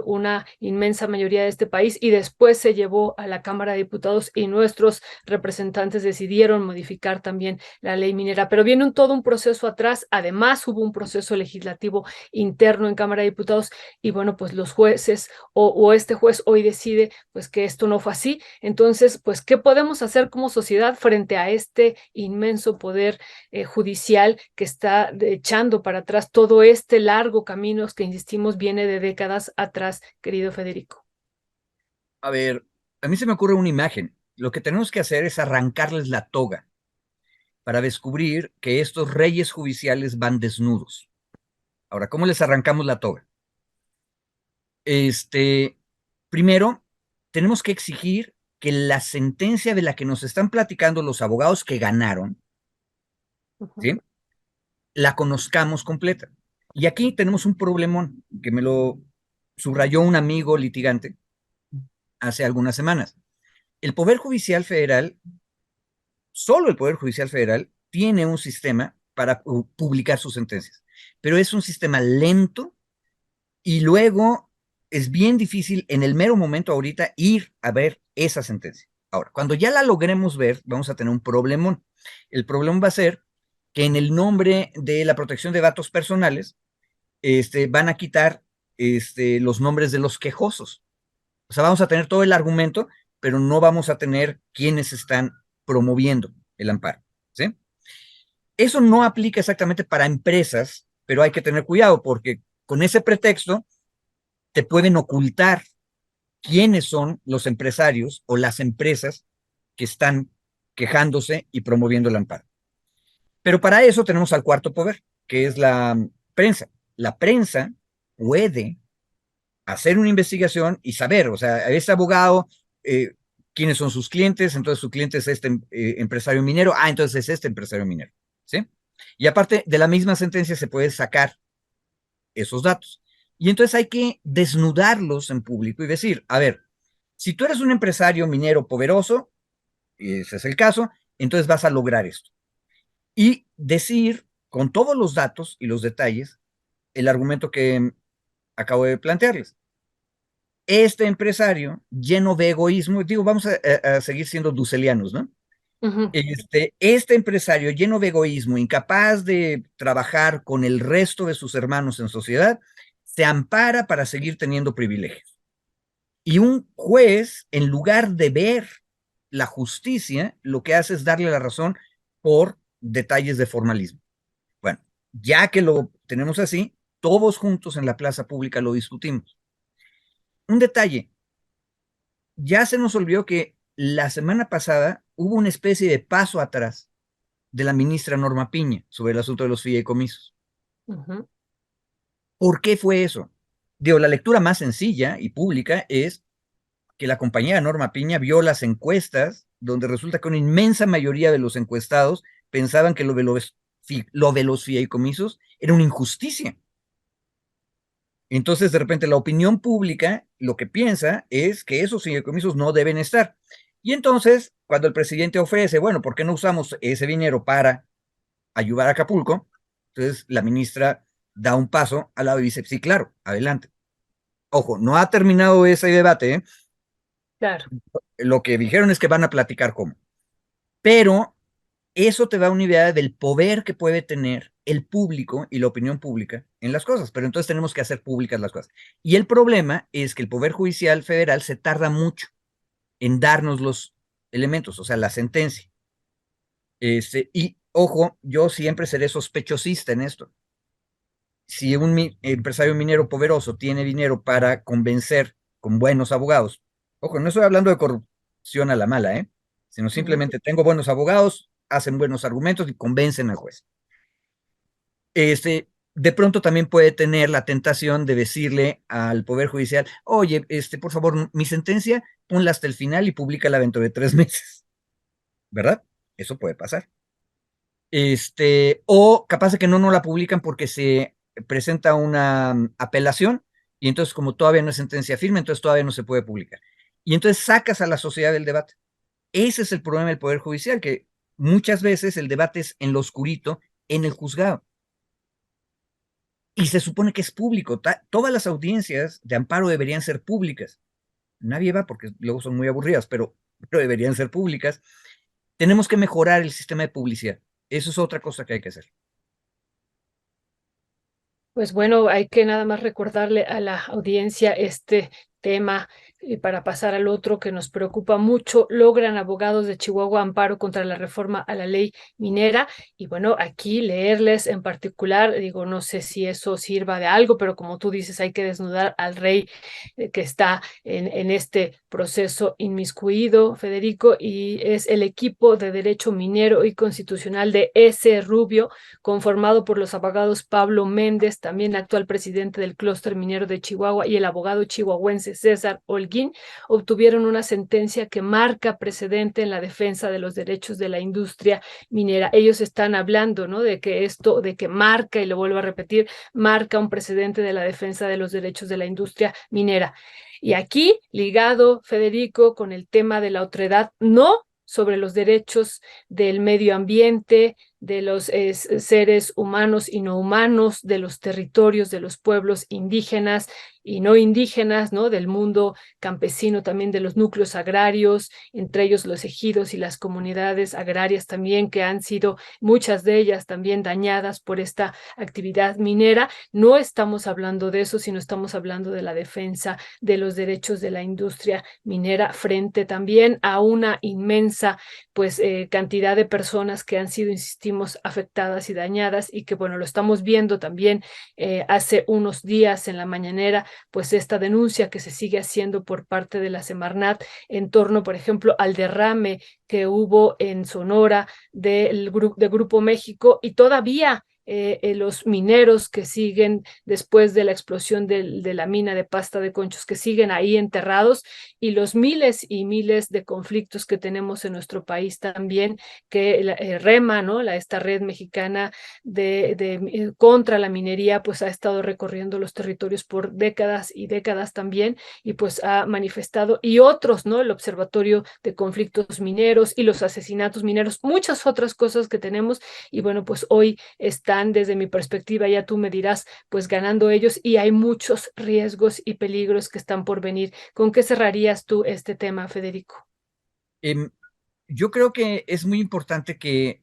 una inmensa mayoría de este país y después se llevó a la Cámara de Diputados y nuestros representantes decidieron modificar también la ley minera. Pero viene todo un proceso atrás, además hubo un proceso legislativo interno en Cámara de Diputados y bueno, pues los jueces o este juez hoy decide pues que esto no fue así. Entonces, pues, ¿qué podemos hacer como sociedad frente a este inmenso poder judicial que está echando para atrás todo este largo camino que, insistimos, viene de décadas atrás, querido Federico? A ver, a mí se me ocurre una imagen. Lo que tenemos que hacer es arrancarles la toga para descubrir que estos reyes judiciales van desnudos. Ahora, ¿cómo les arrancamos la toga? Este, primero, tenemos que exigir que la sentencia de la que nos están platicando los abogados que ganaron, ¿sí?, la conozcamos completa. Y aquí tenemos un problemón que me lo subrayó un amigo litigante hace algunas semanas. El Poder Judicial Federal, solo el Poder Judicial Federal, tiene un sistema para publicar sus sentencias, pero es un sistema lento y luego es bien difícil en el mero momento ahorita ir a ver esa sentencia. Ahora, cuando ya la logremos ver, vamos a tener un problemón. El problema va a ser que en el nombre de la protección de datos personales, van a quitar los nombres de los quejosos. O sea, vamos a tener todo el argumento, pero no vamos a tener quienes están promoviendo el amparo, ¿sí? Eso no aplica exactamente para empresas, pero hay que tener cuidado porque con ese pretexto te pueden ocultar quiénes son los empresarios o las empresas que están quejándose y promoviendo el amparo. Pero para eso tenemos al cuarto poder, que es la prensa. La prensa puede hacer una investigación y saber, o sea, este abogado, quiénes son sus clientes, entonces su cliente es este empresario minero, entonces es este empresario minero, ¿sí? Y aparte de la misma sentencia se puede sacar esos datos. Y entonces hay que desnudarlos en público y decir, a ver, si tú eres un empresario minero poderoso, y ese es el caso, entonces vas a lograr esto. Y decir con todos los datos y los detalles el argumento que acabo de plantearles. Este empresario lleno de egoísmo, digo, vamos a seguir siendo ducelianos, ¿no? Ujú. Este empresario lleno de egoísmo, incapaz de trabajar con el resto de sus hermanos en sociedad, se ampara para seguir teniendo privilegios. Y un juez, en lugar de ver la justicia, lo que hace es darle la razón por detalles de formalismo. Bueno, ya que lo tenemos así, todos juntos en la plaza pública lo discutimos. Un detalle, ya se nos olvidó que la semana pasada hubo una especie de paso atrás de la ministra Norma Piña sobre el asunto de los fideicomisos. Ujú. ¿Por qué fue eso? Digo, la lectura más sencilla y pública es que la compañera Norma Piña vio las encuestas donde resulta que una inmensa mayoría de los encuestados pensaban que lo de los fideicomisos era una injusticia. Entonces, de repente, la opinión pública lo que piensa es que esos fideicomisos no deben estar. Y entonces, cuando el presidente ofrece, bueno, ¿por qué no usamos ese dinero para ayudar a Acapulco? Entonces, la ministra da un paso al lado y dice, sí, claro, adelante. Ojo, no ha terminado ese debate, ¿eh? Claro. Lo que dijeron es que van a platicar cómo. Pero eso te da una idea del poder que puede tener el público y la opinión pública en las cosas, pero entonces tenemos que hacer públicas las cosas. Y el problema es que el Poder Judicial Federal se tarda mucho. en darnos los elementos, o sea, la sentencia. Y ojo, yo siempre seré sospechosista en esto. Si un empresario minero poderoso tiene dinero para convencer con buenos abogados, ojo, no estoy hablando de corrupción a la mala, sino Ujú. simplemente tengo buenos abogados, hacen buenos argumentos y convencen al juez. De pronto también puede tener la tentación de decirle al Poder Judicial, oye, por favor, mi sentencia, ponla hasta el final y públicala dentro de 3 meses, ¿verdad? Eso puede pasar. O capaz de que no la publican porque se presenta una apelación y entonces como todavía no es sentencia firme, entonces todavía no se puede publicar. Y entonces sacas a la sociedad del debate. Ese es el problema del Poder Judicial, que muchas veces el debate es en lo oscurito, en el juzgado. Y se supone que es público. Todas las audiencias de amparo deberían ser públicas. Nadie va porque luego son muy aburridas, pero deberían ser públicas. Tenemos que mejorar el sistema de publicidad. Eso es otra cosa que hay que hacer. Pues bueno, hay que nada más recordarle a la audiencia este tema para pasar al otro que nos preocupa mucho. Logran abogados de Chihuahua amparo contra la reforma a la ley minera. Y bueno, aquí leerles en particular, digo, no sé si eso sirva de algo, pero como tú dices, hay que desnudar al rey que está en este proceso inmiscuido, Federico, y es el equipo de derecho minero y constitucional de S. Rubio, conformado por los abogados Pablo Méndez, también actual presidente del clúster minero de Chihuahua, y el abogado chihuahuense César Holguín, obtuvieron una sentencia que marca precedente en la defensa de los derechos de la industria minera. Ellos están hablando, ¿no? De que esto, de que marca, y lo vuelvo a repetir, marca un precedente de la defensa de los derechos de la industria minera. Y aquí, ligado, Federico, con el tema de la otredad, no sobre los derechos del medio ambiente, de los seres humanos y no humanos, de los territorios, de los pueblos indígenas y no indígenas, ¿no? Del mundo campesino, también de los núcleos agrarios, entre ellos los ejidos y las comunidades agrarias también, que han sido muchas de ellas también dañadas por esta actividad minera. No estamos hablando de eso, sino estamos hablando de la defensa de los derechos de la industria minera frente también a una inmensa pues cantidad de personas que han sido, insistimos, afectadas y dañadas, y que bueno, lo estamos viendo también hace unos días en la mañanera, pues esta denuncia que se sigue haciendo por parte de la Semarnat en torno, por ejemplo, al derrame que hubo en Sonora de Grupo México, y todavía los mineros que siguen después de la explosión de la mina de Pasta de Conchos, que siguen ahí enterrados, y los miles y miles de conflictos que tenemos en nuestro país también, que REMA, ¿no? Esta red mexicana contra la minería, pues ha estado recorriendo los territorios por décadas y décadas también, y pues ha manifestado, y otros, ¿no? El Observatorio de Conflictos Mineros y los asesinatos mineros, muchas otras cosas que tenemos, y bueno, pues hoy están, desde mi perspectiva, ya tú me dirás, pues ganando ellos, y hay muchos riesgos y peligros que están por venir. ¿Con qué cerrarías tú este tema, Federico? Em, yo creo que es muy importante que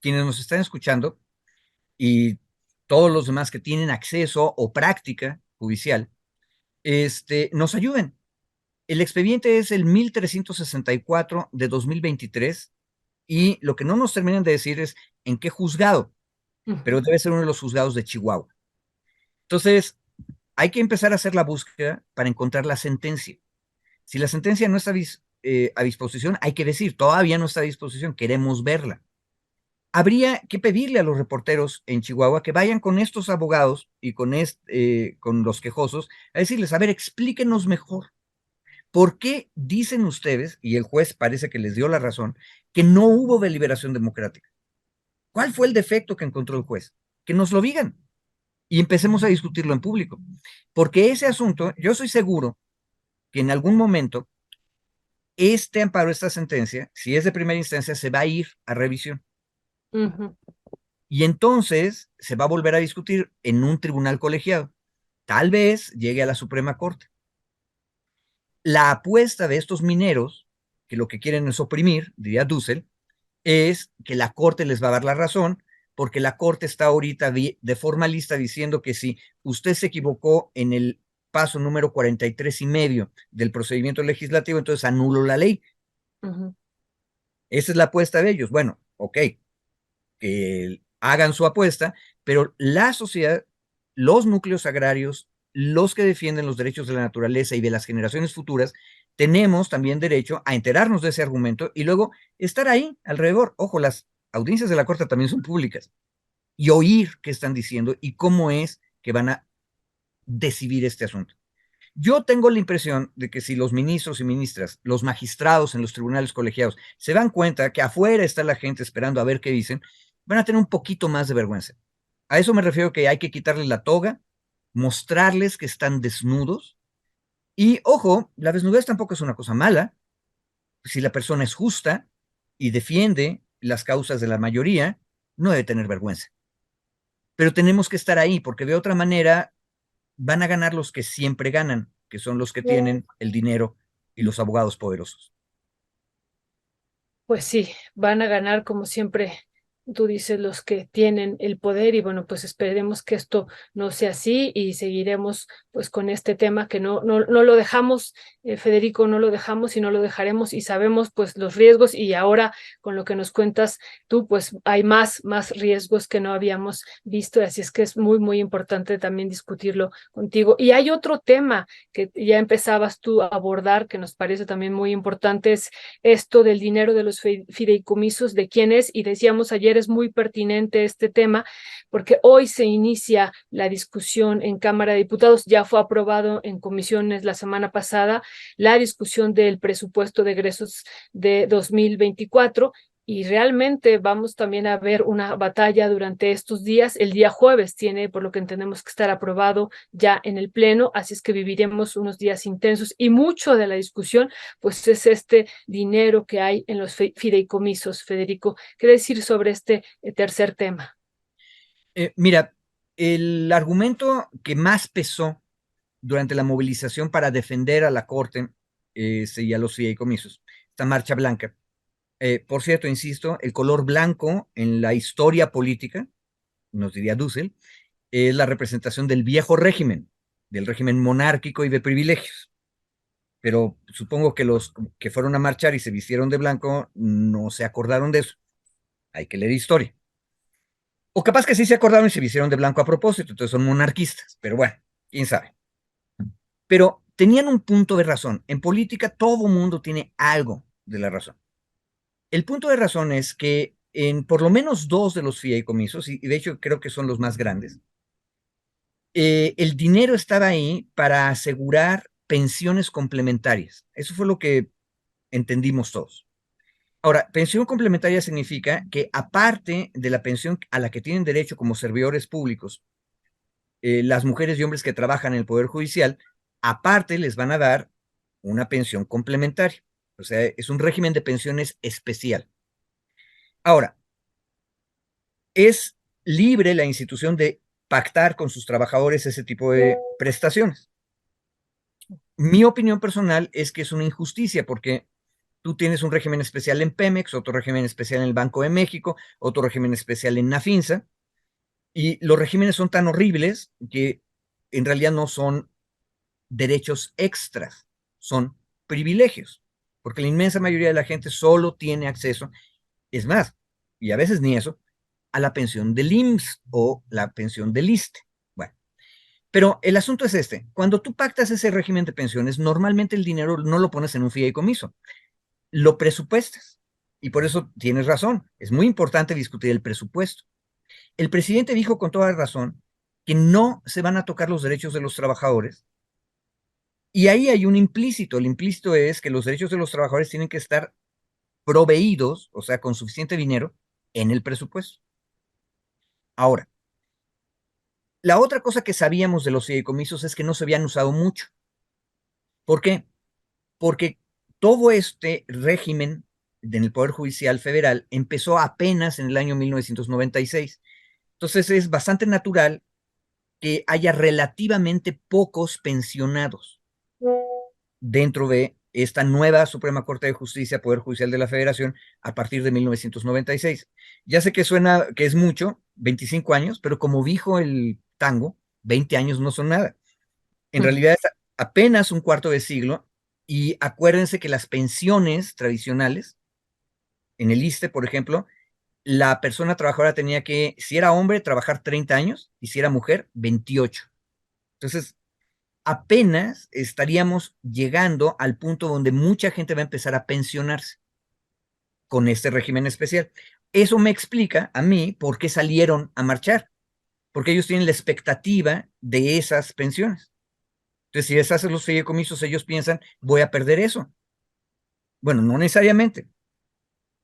quienes nos están escuchando y todos los demás que tienen acceso o práctica judicial, nos ayuden. El expediente es el 1364 de 2023 y lo que no nos terminan de decir es en qué juzgado, Uh pero -huh. debe ser uno de los juzgados de Chihuahua. Entonces, hay que empezar a hacer la búsqueda para encontrar la sentencia. Si la sentencia no está a disposición, hay que decir, todavía no está a disposición, queremos verla. Habría que pedirle a los reporteros en Chihuahua que vayan con estos abogados y con los quejosos a decirles, a ver, explíquenos mejor. ¿Por qué dicen ustedes, y el juez parece que les dio la razón, que no hubo deliberación democrática? ¿Cuál fue el defecto que encontró el juez? Que nos lo digan y empecemos a discutirlo en público. Porque ese asunto, yo soy seguro que en algún momento este amparo, esta sentencia, si es de primera instancia, se va a ir a revisión. Uh -huh. Y entonces se va a volver a discutir en un tribunal colegiado. Tal vez llegue a la Suprema Corte. La apuesta de estos mineros, que lo que quieren es oprimir, diría Dussel, es que la Corte les va a dar la razón, porque la Corte está ahorita de formalista diciendo que si usted se equivocó en el paso número 43 y medio del procedimiento legislativo, entonces anulo la ley. Esa es la apuesta de ellos. Bueno, ok, que hagan su apuesta, pero la sociedad, los núcleos agrarios, los que defienden los derechos de la naturaleza y de las generaciones futuras, tenemos también derecho a enterarnos de ese argumento y luego estar ahí alrededor. Ojo, las audiencias de la Corte también son públicas y oír qué están diciendo y cómo es que van a decidir este asunto. Yo tengo la impresión de que si los ministros y ministras, los magistrados en los tribunales colegiados, se dan cuenta que afuera está la gente esperando a ver qué dicen, van a tener un poquito más de vergüenza. A eso me refiero, que hay que quitarles la toga, mostrarles que están desnudos. Y ojo, la desnudez tampoco es una cosa mala. Si la persona es justa y defiende las causas de la mayoría, no debe tener vergüenza. Pero tenemos que estar ahí, porque de otra manera van a ganar los que siempre ganan, que son los que tienen el dinero y los abogados poderosos. Pues sí, van a ganar como siempre, tú dices, los que tienen el poder y bueno, pues esperemos que esto no sea así y seguiremos pues con este tema que no lo dejamos, Federico, no lo dejamos y no lo dejaremos y sabemos pues los riesgos y ahora con lo que nos cuentas tú, pues hay más riesgos que no habíamos visto, así es que es muy importante también discutirlo contigo. Y hay otro tema que ya empezabas tú a abordar que nos parece también muy importante, es esto del dinero de los fideicomisos, de quién es, y decíamos ayer es muy pertinente este tema, porque hoy se inicia la discusión en Cámara de Diputados, ya fue aprobado en comisiones la semana pasada, la discusión del presupuesto de egresos de 2024 y realmente vamos también a ver una batalla durante estos días. El día jueves tiene, por lo que entendemos, que estar aprobado ya en el Pleno, así es que viviremos unos días intensos y mucho de la discusión pues es este dinero que hay en los fideicomisos. Federico, ¿qué decir sobre este tercer tema? Mira, el argumento que más pesó durante la movilización para defender a la Corte y a los fideicomisos, esta marcha blanca. Por cierto, insisto, el color blanco en la historia política, nos diría Dussel, es la representación del viejo régimen, del régimen monárquico y de privilegios. Pero supongo que los que fueron a marchar y se vistieron de blanco no se acordaron de eso. Hay que leer historia. O capaz que sí se acordaron y se vistieron de blanco a propósito, entonces son monarquistas, pero bueno, quién sabe. Pero tenían un punto de razón. En política todo mundo tiene algo de la razón. El punto de razón es que en por lo menos dos de los fideicomisos, y de hecho creo que son los más grandes, el dinero estaba ahí para asegurar pensiones complementarias. Eso fue lo que entendimos todos. Ahora, pensión complementaria significa que aparte de la pensión a la que tienen derecho como servidores públicos, las mujeres y hombres que trabajan en el Poder Judicial, aparte les van a dar una pensión complementaria. O sea, es un régimen de pensiones especial. Ahora, es libre la institución de pactar con sus trabajadores ese tipo de prestaciones. Mi opinión personal es que es una injusticia porque tú tienes un régimen especial en Pemex, otro régimen especial en el Banco de México, otro régimen especial en Nafinsa, y los regímenes son tan horribles que en realidad no son derechos extras, son privilegios, porque la inmensa mayoría de la gente solo tiene acceso, es más, y a veces ni eso, a la pensión del IMSS o la pensión del ISSSTE. Bueno, pero el asunto es este, cuando tú pactas ese régimen de pensiones, normalmente el dinero no lo pones en un fideicomiso, lo presupuestas. Y por eso tienes razón, es muy importante discutir el presupuesto. El presidente dijo con toda razón que no se van a tocar los derechos de los trabajadores. Y ahí hay un implícito. El implícito es que los derechos de los trabajadores tienen que estar proveídos, o sea, con suficiente dinero en el presupuesto. Ahora, la otra cosa que sabíamos de los fideicomisos es que no se habían usado mucho. ¿Por qué? Porque todo este régimen en el Poder Judicial Federal empezó apenas en el año 1996. Entonces es bastante natural que haya relativamente pocos pensionados dentro de esta nueva Suprema Corte de Justicia, Poder Judicial de la Federación, a partir de 1996. Ya sé que suena que es mucho, 25 años, pero como dijo el tango, 20 años no son nada. En realidad es apenas un cuarto de siglo y acuérdense que las pensiones tradicionales, en el ISSSTE, por ejemplo, la persona trabajadora tenía que, si era hombre, trabajar 30 años y si era mujer, 28. Entonces, apenas estaríamos llegando al punto donde mucha gente va a empezar a pensionarse con este régimen especial. Eso me explica a mí por qué salieron a marchar, porque ellos tienen la expectativa de esas pensiones. Entonces, si les hacen los fideicomisos, ellos piensan, voy a perder eso. Bueno, no necesariamente.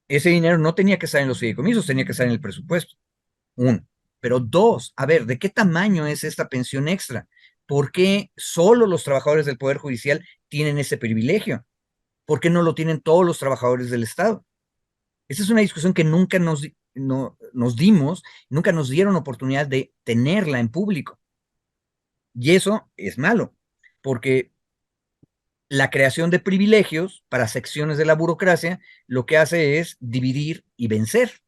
Ese dinero no tenía que estar en los fideicomisos, tenía que estar en el presupuesto. Uno. Pero dos, a ver, ¿de qué tamaño es esta pensión extra? ¿Por qué solo los trabajadores del Poder Judicial tienen ese privilegio? ¿Por qué no lo tienen todos los trabajadores del Estado? Esa es una discusión que nunca nos dimos, nunca nos dieron oportunidad de tenerla en público. Y eso es malo, porque la creación de privilegios para secciones de la burocracia lo que hace es dividir y vencer.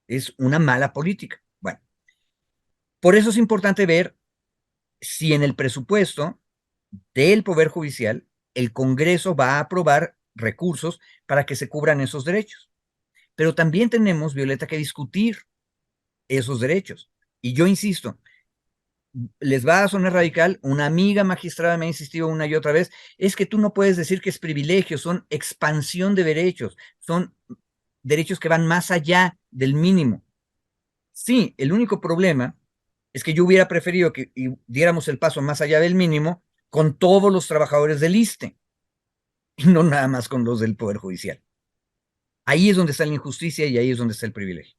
Es una mala política. Bueno, por eso es importante ver si en el presupuesto del Poder Judicial el Congreso va a aprobar recursos para que se cubran esos derechos. Pero también tenemos, Violeta, que discutir esos derechos. Y yo insisto, les va a sonar radical, una amiga magistrada me ha insistido una y otra vez, es que tú no puedes decir que es privilegio, son expansión de derechos, son derechos que van más allá del mínimo. Sí, el único problema es que yo hubiera preferido que diéramos el paso más allá del mínimo con todos los trabajadores del ISSSTE y no nada más con los del Poder Judicial. Ahí es donde está la injusticia y ahí es donde está el privilegio.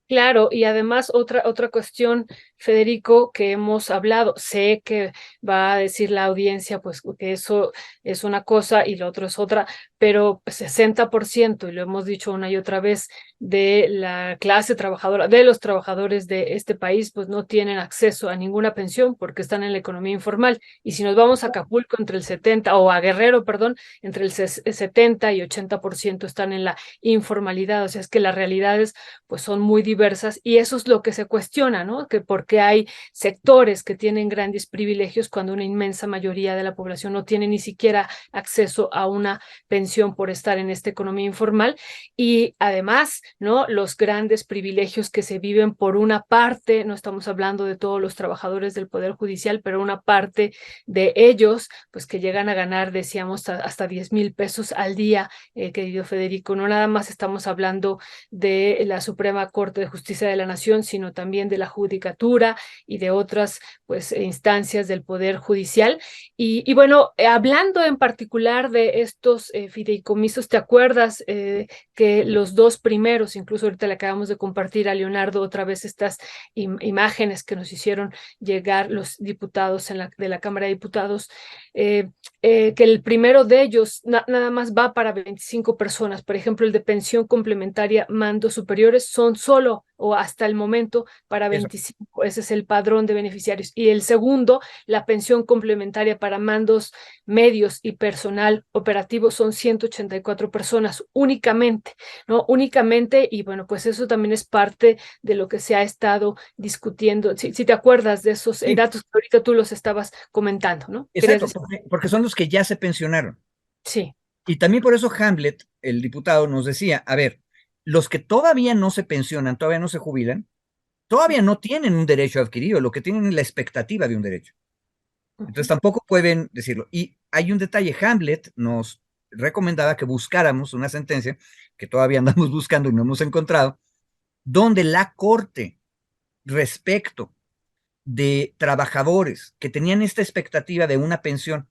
Claro, y además otra cuestión, Federico, que hemos hablado, sé que va a decir la audiencia, pues que eso es una cosa y lo otro es otra, pero 60%, y lo hemos dicho una y otra vez, de la clase trabajadora, de los trabajadores de este país, pues no tienen acceso a ninguna pensión porque están en la economía informal. Y si nos vamos a Acapulco, entre el 70, o a Guerrero, perdón, entre el 70 y 80% están en la informalidad. O sea, es que las realidades pues son muy diversas y eso es lo que se cuestiona, ¿no? Que porque hay sectores que tienen grandes privilegios cuando una inmensa mayoría de la población no tiene ni siquiera acceso a una pensión por estar en esta economía informal y además, ¿no? Los grandes privilegios que se viven por una parte, no estamos hablando de todos los trabajadores del Poder Judicial, pero una parte de ellos, pues que llegan a ganar, decíamos, hasta 10,000 pesos al día, querido Federico. No nada más estamos hablando de la Suprema Corte de Justicia de la Nación, sino también de la Judicatura y de otras pues instancias del Poder Judicial. Y bueno, hablando en particular de estos fideicomisos, ¿te acuerdas que los dos primeros, incluso ahorita le acabamos de compartir a Leonardo otra vez estas imágenes que nos hicieron llegar los diputados de la Cámara de Diputados, que el primero de ellos nada más va para 25 personas? Por ejemplo, el de pensión complementaria mandos superiores son solo o hasta el momento para Eso. 25. Ese es el padrón de beneficiarios. Y el segundo, la pensión complementaria para mandos medios y personal operativo son 184 personas únicamente, ¿no? Únicamente, y bueno, pues eso también es parte de lo que se ha estado discutiendo. Si te acuerdas de esos Sí, datos que ahorita tú los estabas comentando, ¿no? ¿Querías exacto, decir? porque son los que ya se pensionaron. Sí. Y también por eso Hamlet, el diputado, nos decía, a ver, los que todavía no se pensionan, todavía no se jubilan, todavía no tienen un derecho adquirido, lo que tienen es la expectativa de un derecho. Entonces tampoco pueden decirlo. Y hay un detalle, Hamlet nos recomendaba que buscáramos una sentencia que todavía andamos buscando y no hemos encontrado, donde la Corte, respecto de trabajadores que tenían esta expectativa de una pensión,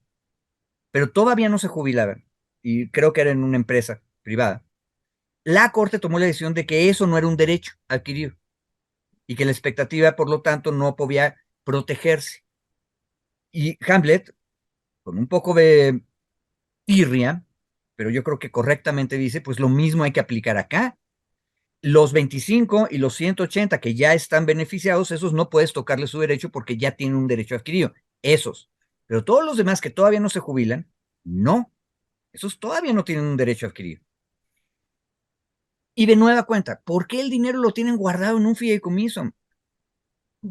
pero todavía no se jubilaban, y creo que era en una empresa privada, la Corte tomó la decisión de que eso no era un derecho adquirido y que la expectativa, por lo tanto, no podía protegerse. Y Hamlet, con un poco de tirria, pero yo creo que correctamente dice, pues lo mismo hay que aplicar acá. Los 25 y los 180 que ya están beneficiados, esos no puedes tocarle su derecho porque ya tienen un derecho adquirido. Esos. Pero todos los demás que todavía no se jubilan, no. Esos todavía no tienen un derecho adquirido. Y de nueva cuenta, ¿por qué el dinero lo tienen guardado en un fideicomiso?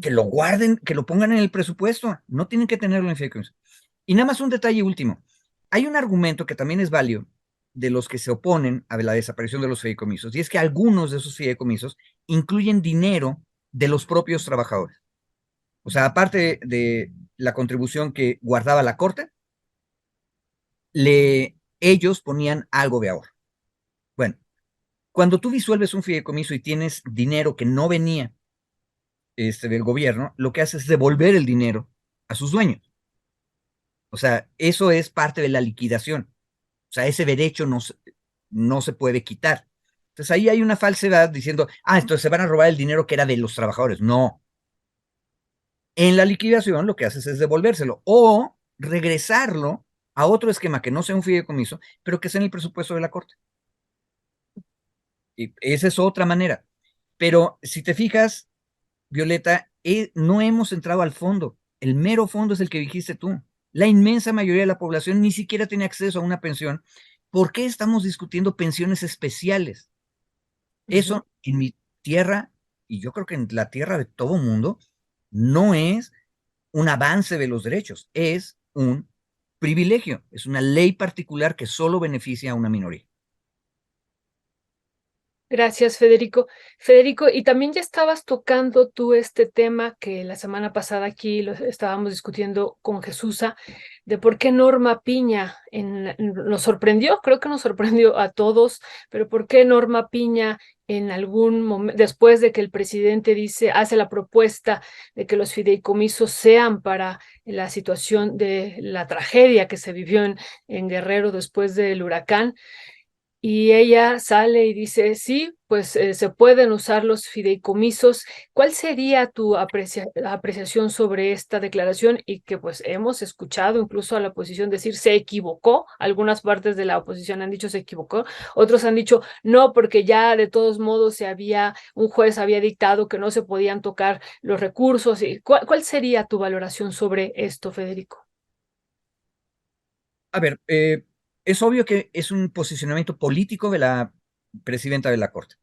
que lo guarden, que lo pongan en el presupuesto, no tienen que tenerlo en fideicomiso. Y nada más un detalle último. Hay un argumento que también es válido de los que se oponen a la desaparición de los fideicomisos, y es que algunos de esos fideicomisos incluyen dinero de los propios trabajadores. O sea, aparte de la contribución que guardaba la corte, ellos ponían algo de ahorro. Bueno, cuando tú disuelves un fideicomiso y tienes dinero que no venía del gobierno, lo que hace es devolver el dinero a sus dueños. O sea, eso es parte de la liquidación. O sea, ese derecho no se puede quitar. Entonces ahí hay una falsedad diciendo, entonces se van a robar el dinero que era de los trabajadores. No. En la liquidación lo que haces es devolvérselo o regresarlo a otro esquema que no sea un fideicomiso, pero que sea en el presupuesto de la corte. Y esa es otra manera. Pero si te fijas, Violeta, no hemos entrado al fondo. El mero fondo es el que dijiste tú. La inmensa mayoría de la población ni siquiera tiene acceso a una pensión. ¿Por qué estamos discutiendo pensiones especiales? Eso en mi tierra, y yo creo que en la tierra de todo mundo, no es un avance de los derechos, es un privilegio, es una ley particular que solo beneficia a una minoría. Gracias, Federico. Federico, y también ya estabas tocando tú este tema que la semana pasada aquí lo estábamos discutiendo con Jesusa, de por qué Norma Piña nos sorprendió, creo que nos sorprendió a todos, pero por qué Norma Piña en algún momento, después de que el presidente hace la propuesta de que los fideicomisos sean para la situación de la tragedia que se vivió en Guerrero después del huracán, y ella sale y dice, sí, pues se pueden usar los fideicomisos. ¿Cuál sería tu apreciación sobre esta declaración? Y que pues hemos escuchado incluso a la oposición decir se equivocó. Algunas partes de la oposición han dicho se equivocó. Otros han dicho no, porque ya de todos modos un juez había dictado que no se podían tocar los recursos. ¿Cuál sería tu valoración sobre esto, Federico? A ver, es obvio que es un posicionamiento político de la presidenta de la Corte.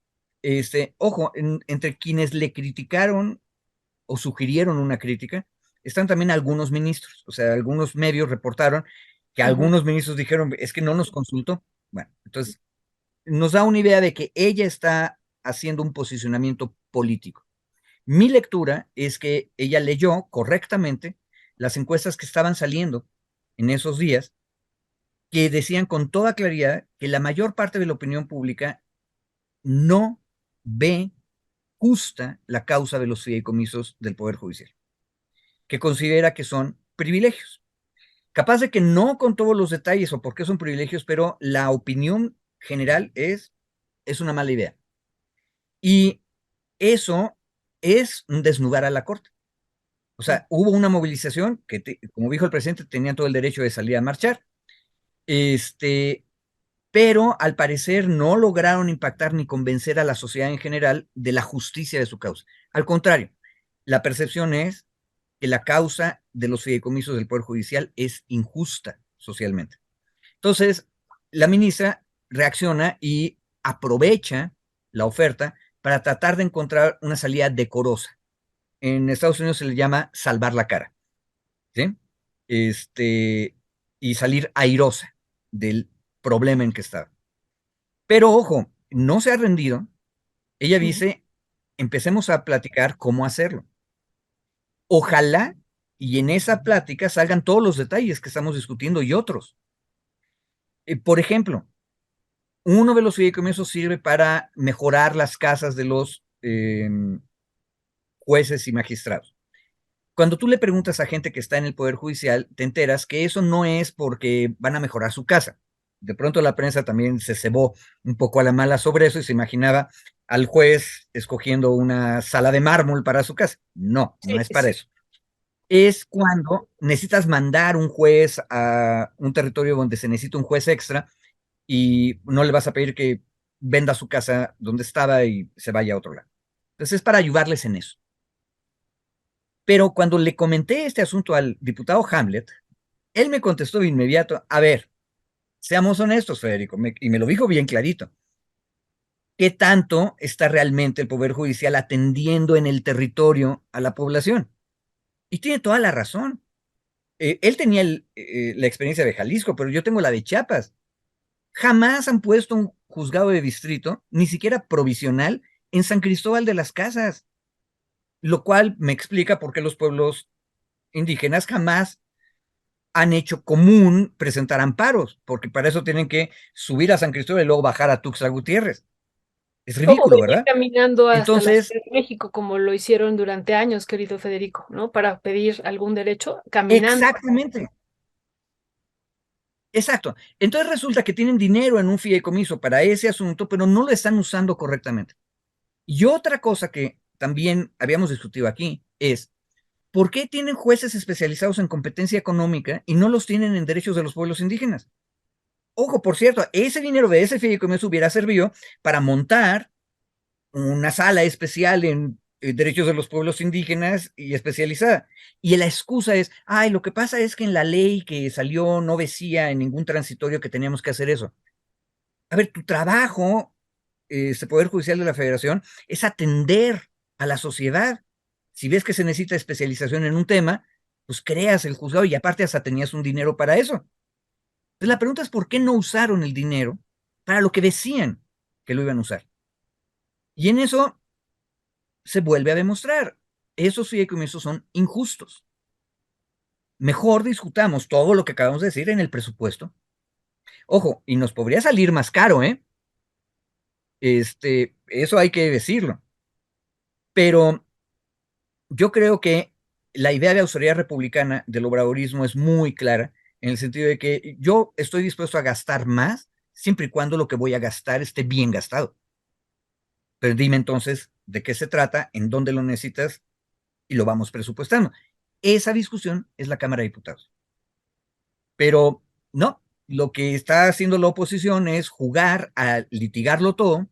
Ojo, entre quienes le criticaron o sugirieron una crítica, están también algunos ministros. O sea, algunos medios reportaron que algunos ministros dijeron, es que no nos consultó. Bueno, entonces nos da una idea de que ella está haciendo un posicionamiento político. Mi lectura es que ella leyó correctamente las encuestas que estaban saliendo en esos días, que decían con toda claridad que la mayor parte de la opinión pública no ve justa la causa de los fideicomisos del Poder Judicial, que considera que son privilegios. Capaz de que no con todos los detalles o por qué son privilegios, pero la opinión general es una mala idea. Y eso es un desnudar a la Corte. O sea, hubo una movilización que, como dijo el presidente, tenían todo el derecho de salir a marchar, pero al parecer no lograron impactar ni convencer a la sociedad en general de la justicia de su causa. Al contrario, la percepción es que la causa de los fideicomisos del Poder Judicial es injusta socialmente. Entonces, la ministra reacciona y aprovecha la oferta para tratar de encontrar una salida decorosa. En Estados Unidos se le llama salvar la cara, ¿sí? Y salir airosa del problema en que estaba. Pero ojo, no se ha rendido. Ella dice, empecemos a platicar cómo hacerlo. Ojalá y en esa plática salgan todos los detalles que estamos discutiendo y otros. Por ejemplo, uno de los fideicomisos sirve para mejorar las casas de los jueces y magistrados. Cuando tú le preguntas a gente que está en el Poder Judicial, te enteras que eso no es porque van a mejorar su casa. De pronto la prensa también se cebó un poco a la mala sobre eso y se imaginaba al juez escogiendo una sala de mármol para su casa. No, no Sí, es para sí. eso. Es cuando necesitas mandar un juez a un territorio donde se necesita un juez extra y no le vas a pedir que venda su casa donde estaba y se vaya a otro lado. Entonces es para ayudarles en eso. Pero cuando le comenté este asunto al diputado Hamlet, él me contestó de inmediato, a ver, seamos honestos, Federico, y me lo dijo bien clarito, qué tanto está realmente el Poder Judicial atendiendo en el territorio a la población. Y tiene toda la razón. Él tenía la experiencia de Jalisco, pero yo tengo la de Chiapas. Jamás han puesto un juzgado de distrito, ni siquiera provisional, en San Cristóbal de las Casas, lo cual me explica por qué los pueblos indígenas jamás han hecho común presentar amparos, porque para eso tienen que subir a San Cristóbal y luego bajar a Tuxtla Gutiérrez. Es O ridículo, venir ¿verdad? caminando hasta la Entonces, Ciudad de México, como lo hicieron durante años, querido Federico, ¿no? Para pedir algún derecho, caminando. exactamente, exacto. Entonces resulta que tienen dinero en un fideicomiso para ese asunto, pero no lo están usando correctamente. Y otra cosa que también habíamos discutido aquí es, ¿por qué tienen jueces especializados en competencia económica y no los tienen en derechos de los pueblos indígenas? Ojo, por cierto, ese dinero de ese fideicomiso hubiera servido para montar una sala especial en derechos de los pueblos indígenas y especializada. Y la excusa es, ay, lo que pasa es que en la ley que salió no decía en ningún transitorio que teníamos que hacer eso. A ver, tu trabajo, este Poder Judicial de la Federación, es atender a la sociedad. Si ves que se necesita especialización en un tema, pues creas el juzgado y aparte hasta tenías un dinero para eso. Entonces la pregunta es, ¿por qué no usaron el dinero para lo que decían que lo iban a usar? Y en eso se vuelve a demostrar, esos fideicomisos son injustos. Mejor discutamos todo lo que acabamos de decir en el presupuesto. Ojo, y nos podría salir más caro, ¿eh? Eso hay que decirlo. Pero yo creo que la idea de austeridad republicana del obradorismo es muy clara, en el sentido de que yo estoy dispuesto a gastar más siempre y cuando lo que voy a gastar esté bien gastado. Pero dime entonces de qué se trata, en dónde lo necesitas y lo vamos presupuestando. Esa discusión es la Cámara de Diputados. Pero no, lo que está haciendo la oposición es jugar a litigarlo todo,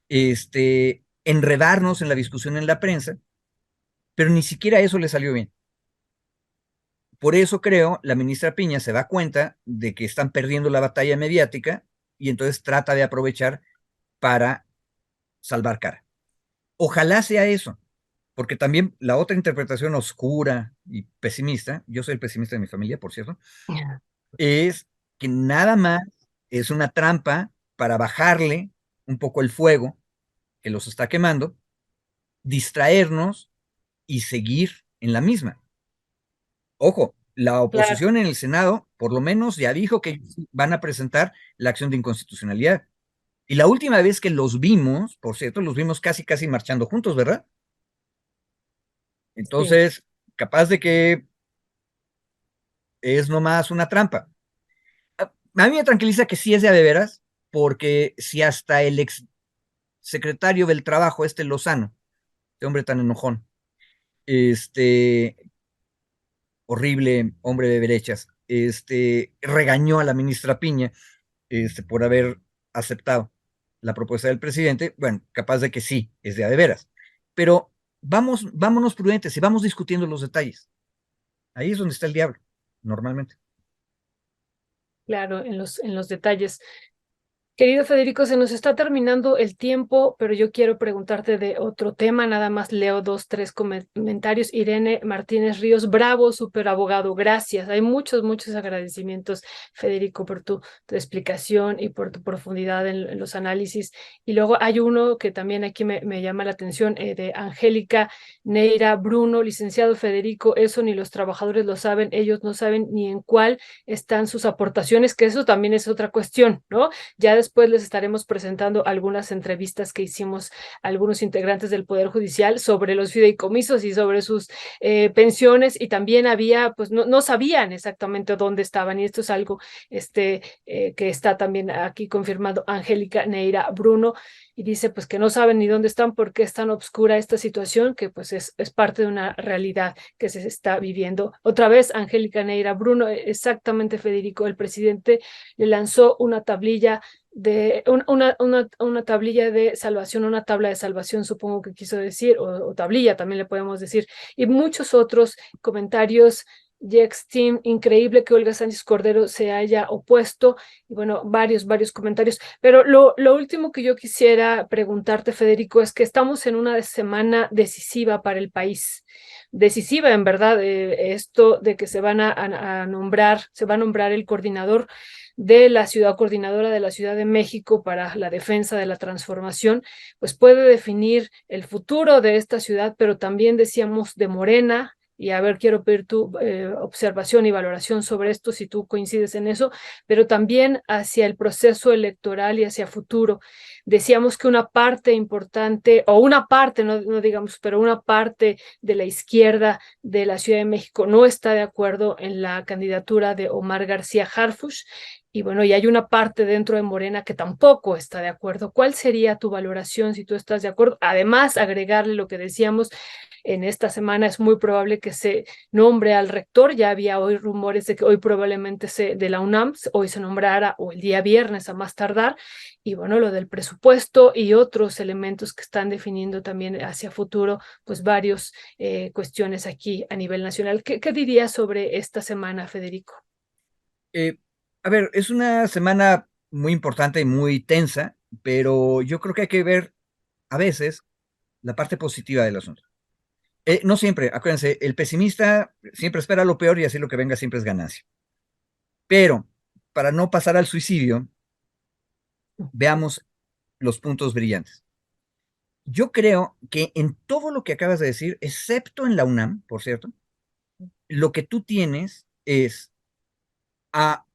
enredarnos en la discusión en la prensa, pero ni siquiera eso le salió bien. Por eso creo, la ministra Piña se da cuenta de que están perdiendo la batalla mediática y entonces trata de aprovechar para salvar cara. Ojalá sea eso, porque también la otra interpretación oscura y pesimista, yo soy el pesimista de mi familia, por cierto, es que nada más es una trampa para bajarle un poco el fuego que los está quemando, distraernos y seguir en la misma. Ojo, la Claro. oposición en el Senado por lo menos ya dijo que van a presentar la acción de inconstitucionalidad. Y la última vez que los vimos, por cierto, los vimos casi, casi marchando juntos, ¿verdad? Sí. Entonces, capaz de que es nomás una trampa. A mí me tranquiliza que sí es de veras, porque si hasta el ex secretario del Trabajo, Lozano, este hombre tan enojón, este horrible hombre de derechas, regañó a la ministra Piña, por haber aceptado la propuesta del presidente, bueno, capaz de que sí, es de veras. Pero vámonos prudentes y vamos discutiendo los detalles. Ahí es donde está el diablo, normalmente. Claro, en los detalles. Querido Federico, se nos está terminando el tiempo, pero yo quiero preguntarte de otro tema. Nada más leo dos, tres comentarios. Irene Martínez Ríos, bravo, súper abogado, gracias. Hay muchos, muchos agradecimientos, Federico, por tu explicación y por tu profundidad en los análisis. Y luego hay uno que también aquí me llama la atención, de Angélica Neira Bruno, licenciado Federico, eso ni los trabajadores lo saben, ellos no saben ni en cuál están sus aportaciones, que eso también es otra cuestión, ¿no? Ya después les estaremos presentando algunas entrevistas que hicimos a algunos integrantes del Poder Judicial sobre los fideicomisos y sobre sus pensiones, y también había, pues no sabían exactamente dónde estaban, y esto es algo que está también aquí confirmado. Angélica Neira Bruno, y dice pues que no saben ni dónde están porque es tan obscura esta situación, que pues es parte de una realidad que se está viviendo. Otra vez, Angélica Neira Bruno, exactamente, Federico, el presidente le lanzó una tablilla una tablilla de salvación, una tabla de salvación, supongo que quiso decir, o tablilla también le podemos decir, y muchos otros comentarios Team, increíble que Olga Sánchez Cordero se haya opuesto, y bueno, varios comentarios. Pero lo último que yo quisiera preguntarte, Federico, es que estamos en una semana decisiva para el país. Decisiva, en verdad, esto de que se van a nombrar, se va a nombrar el coordinador de la ciudad, coordinadora de la Ciudad de México para la defensa de la transformación, pues puede definir el futuro de esta ciudad, pero también decíamos de Morena. Y a ver, quiero pedir tu observación y valoración sobre esto, si tú coincides en eso, pero también hacia el proceso electoral y hacia futuro. Decíamos que una parte importante, o una parte, no digamos, pero una parte de la izquierda de la Ciudad de México no está de acuerdo en la candidatura de Omar García Harfuch. Y bueno, y hay una parte dentro de Morena que tampoco está de acuerdo. ¿Cuál sería tu valoración si tú estás de acuerdo? Además, agregarle lo que decíamos, en esta semana es muy probable que se nombre al rector. Ya había hoy rumores de que hoy probablemente de la UNAM, hoy se nombrara o el día viernes a más tardar. Y bueno, lo del presupuesto y otros elementos que están definiendo también hacia futuro, pues varios cuestiones aquí a nivel nacional. ¿Qué dirías sobre esta semana, Federico? Eh, a ver, es una semana muy importante y muy tensa, pero yo creo que hay que ver a veces la parte positiva del asunto. No siempre, acuérdense, el pesimista siempre espera lo peor y así lo que venga siempre es ganancia. Pero para no pasar al suicidio, veamos los puntos brillantes. Yo creo que en todo lo que acabas de decir, excepto en la UNAM, por cierto, lo que tú tienes es a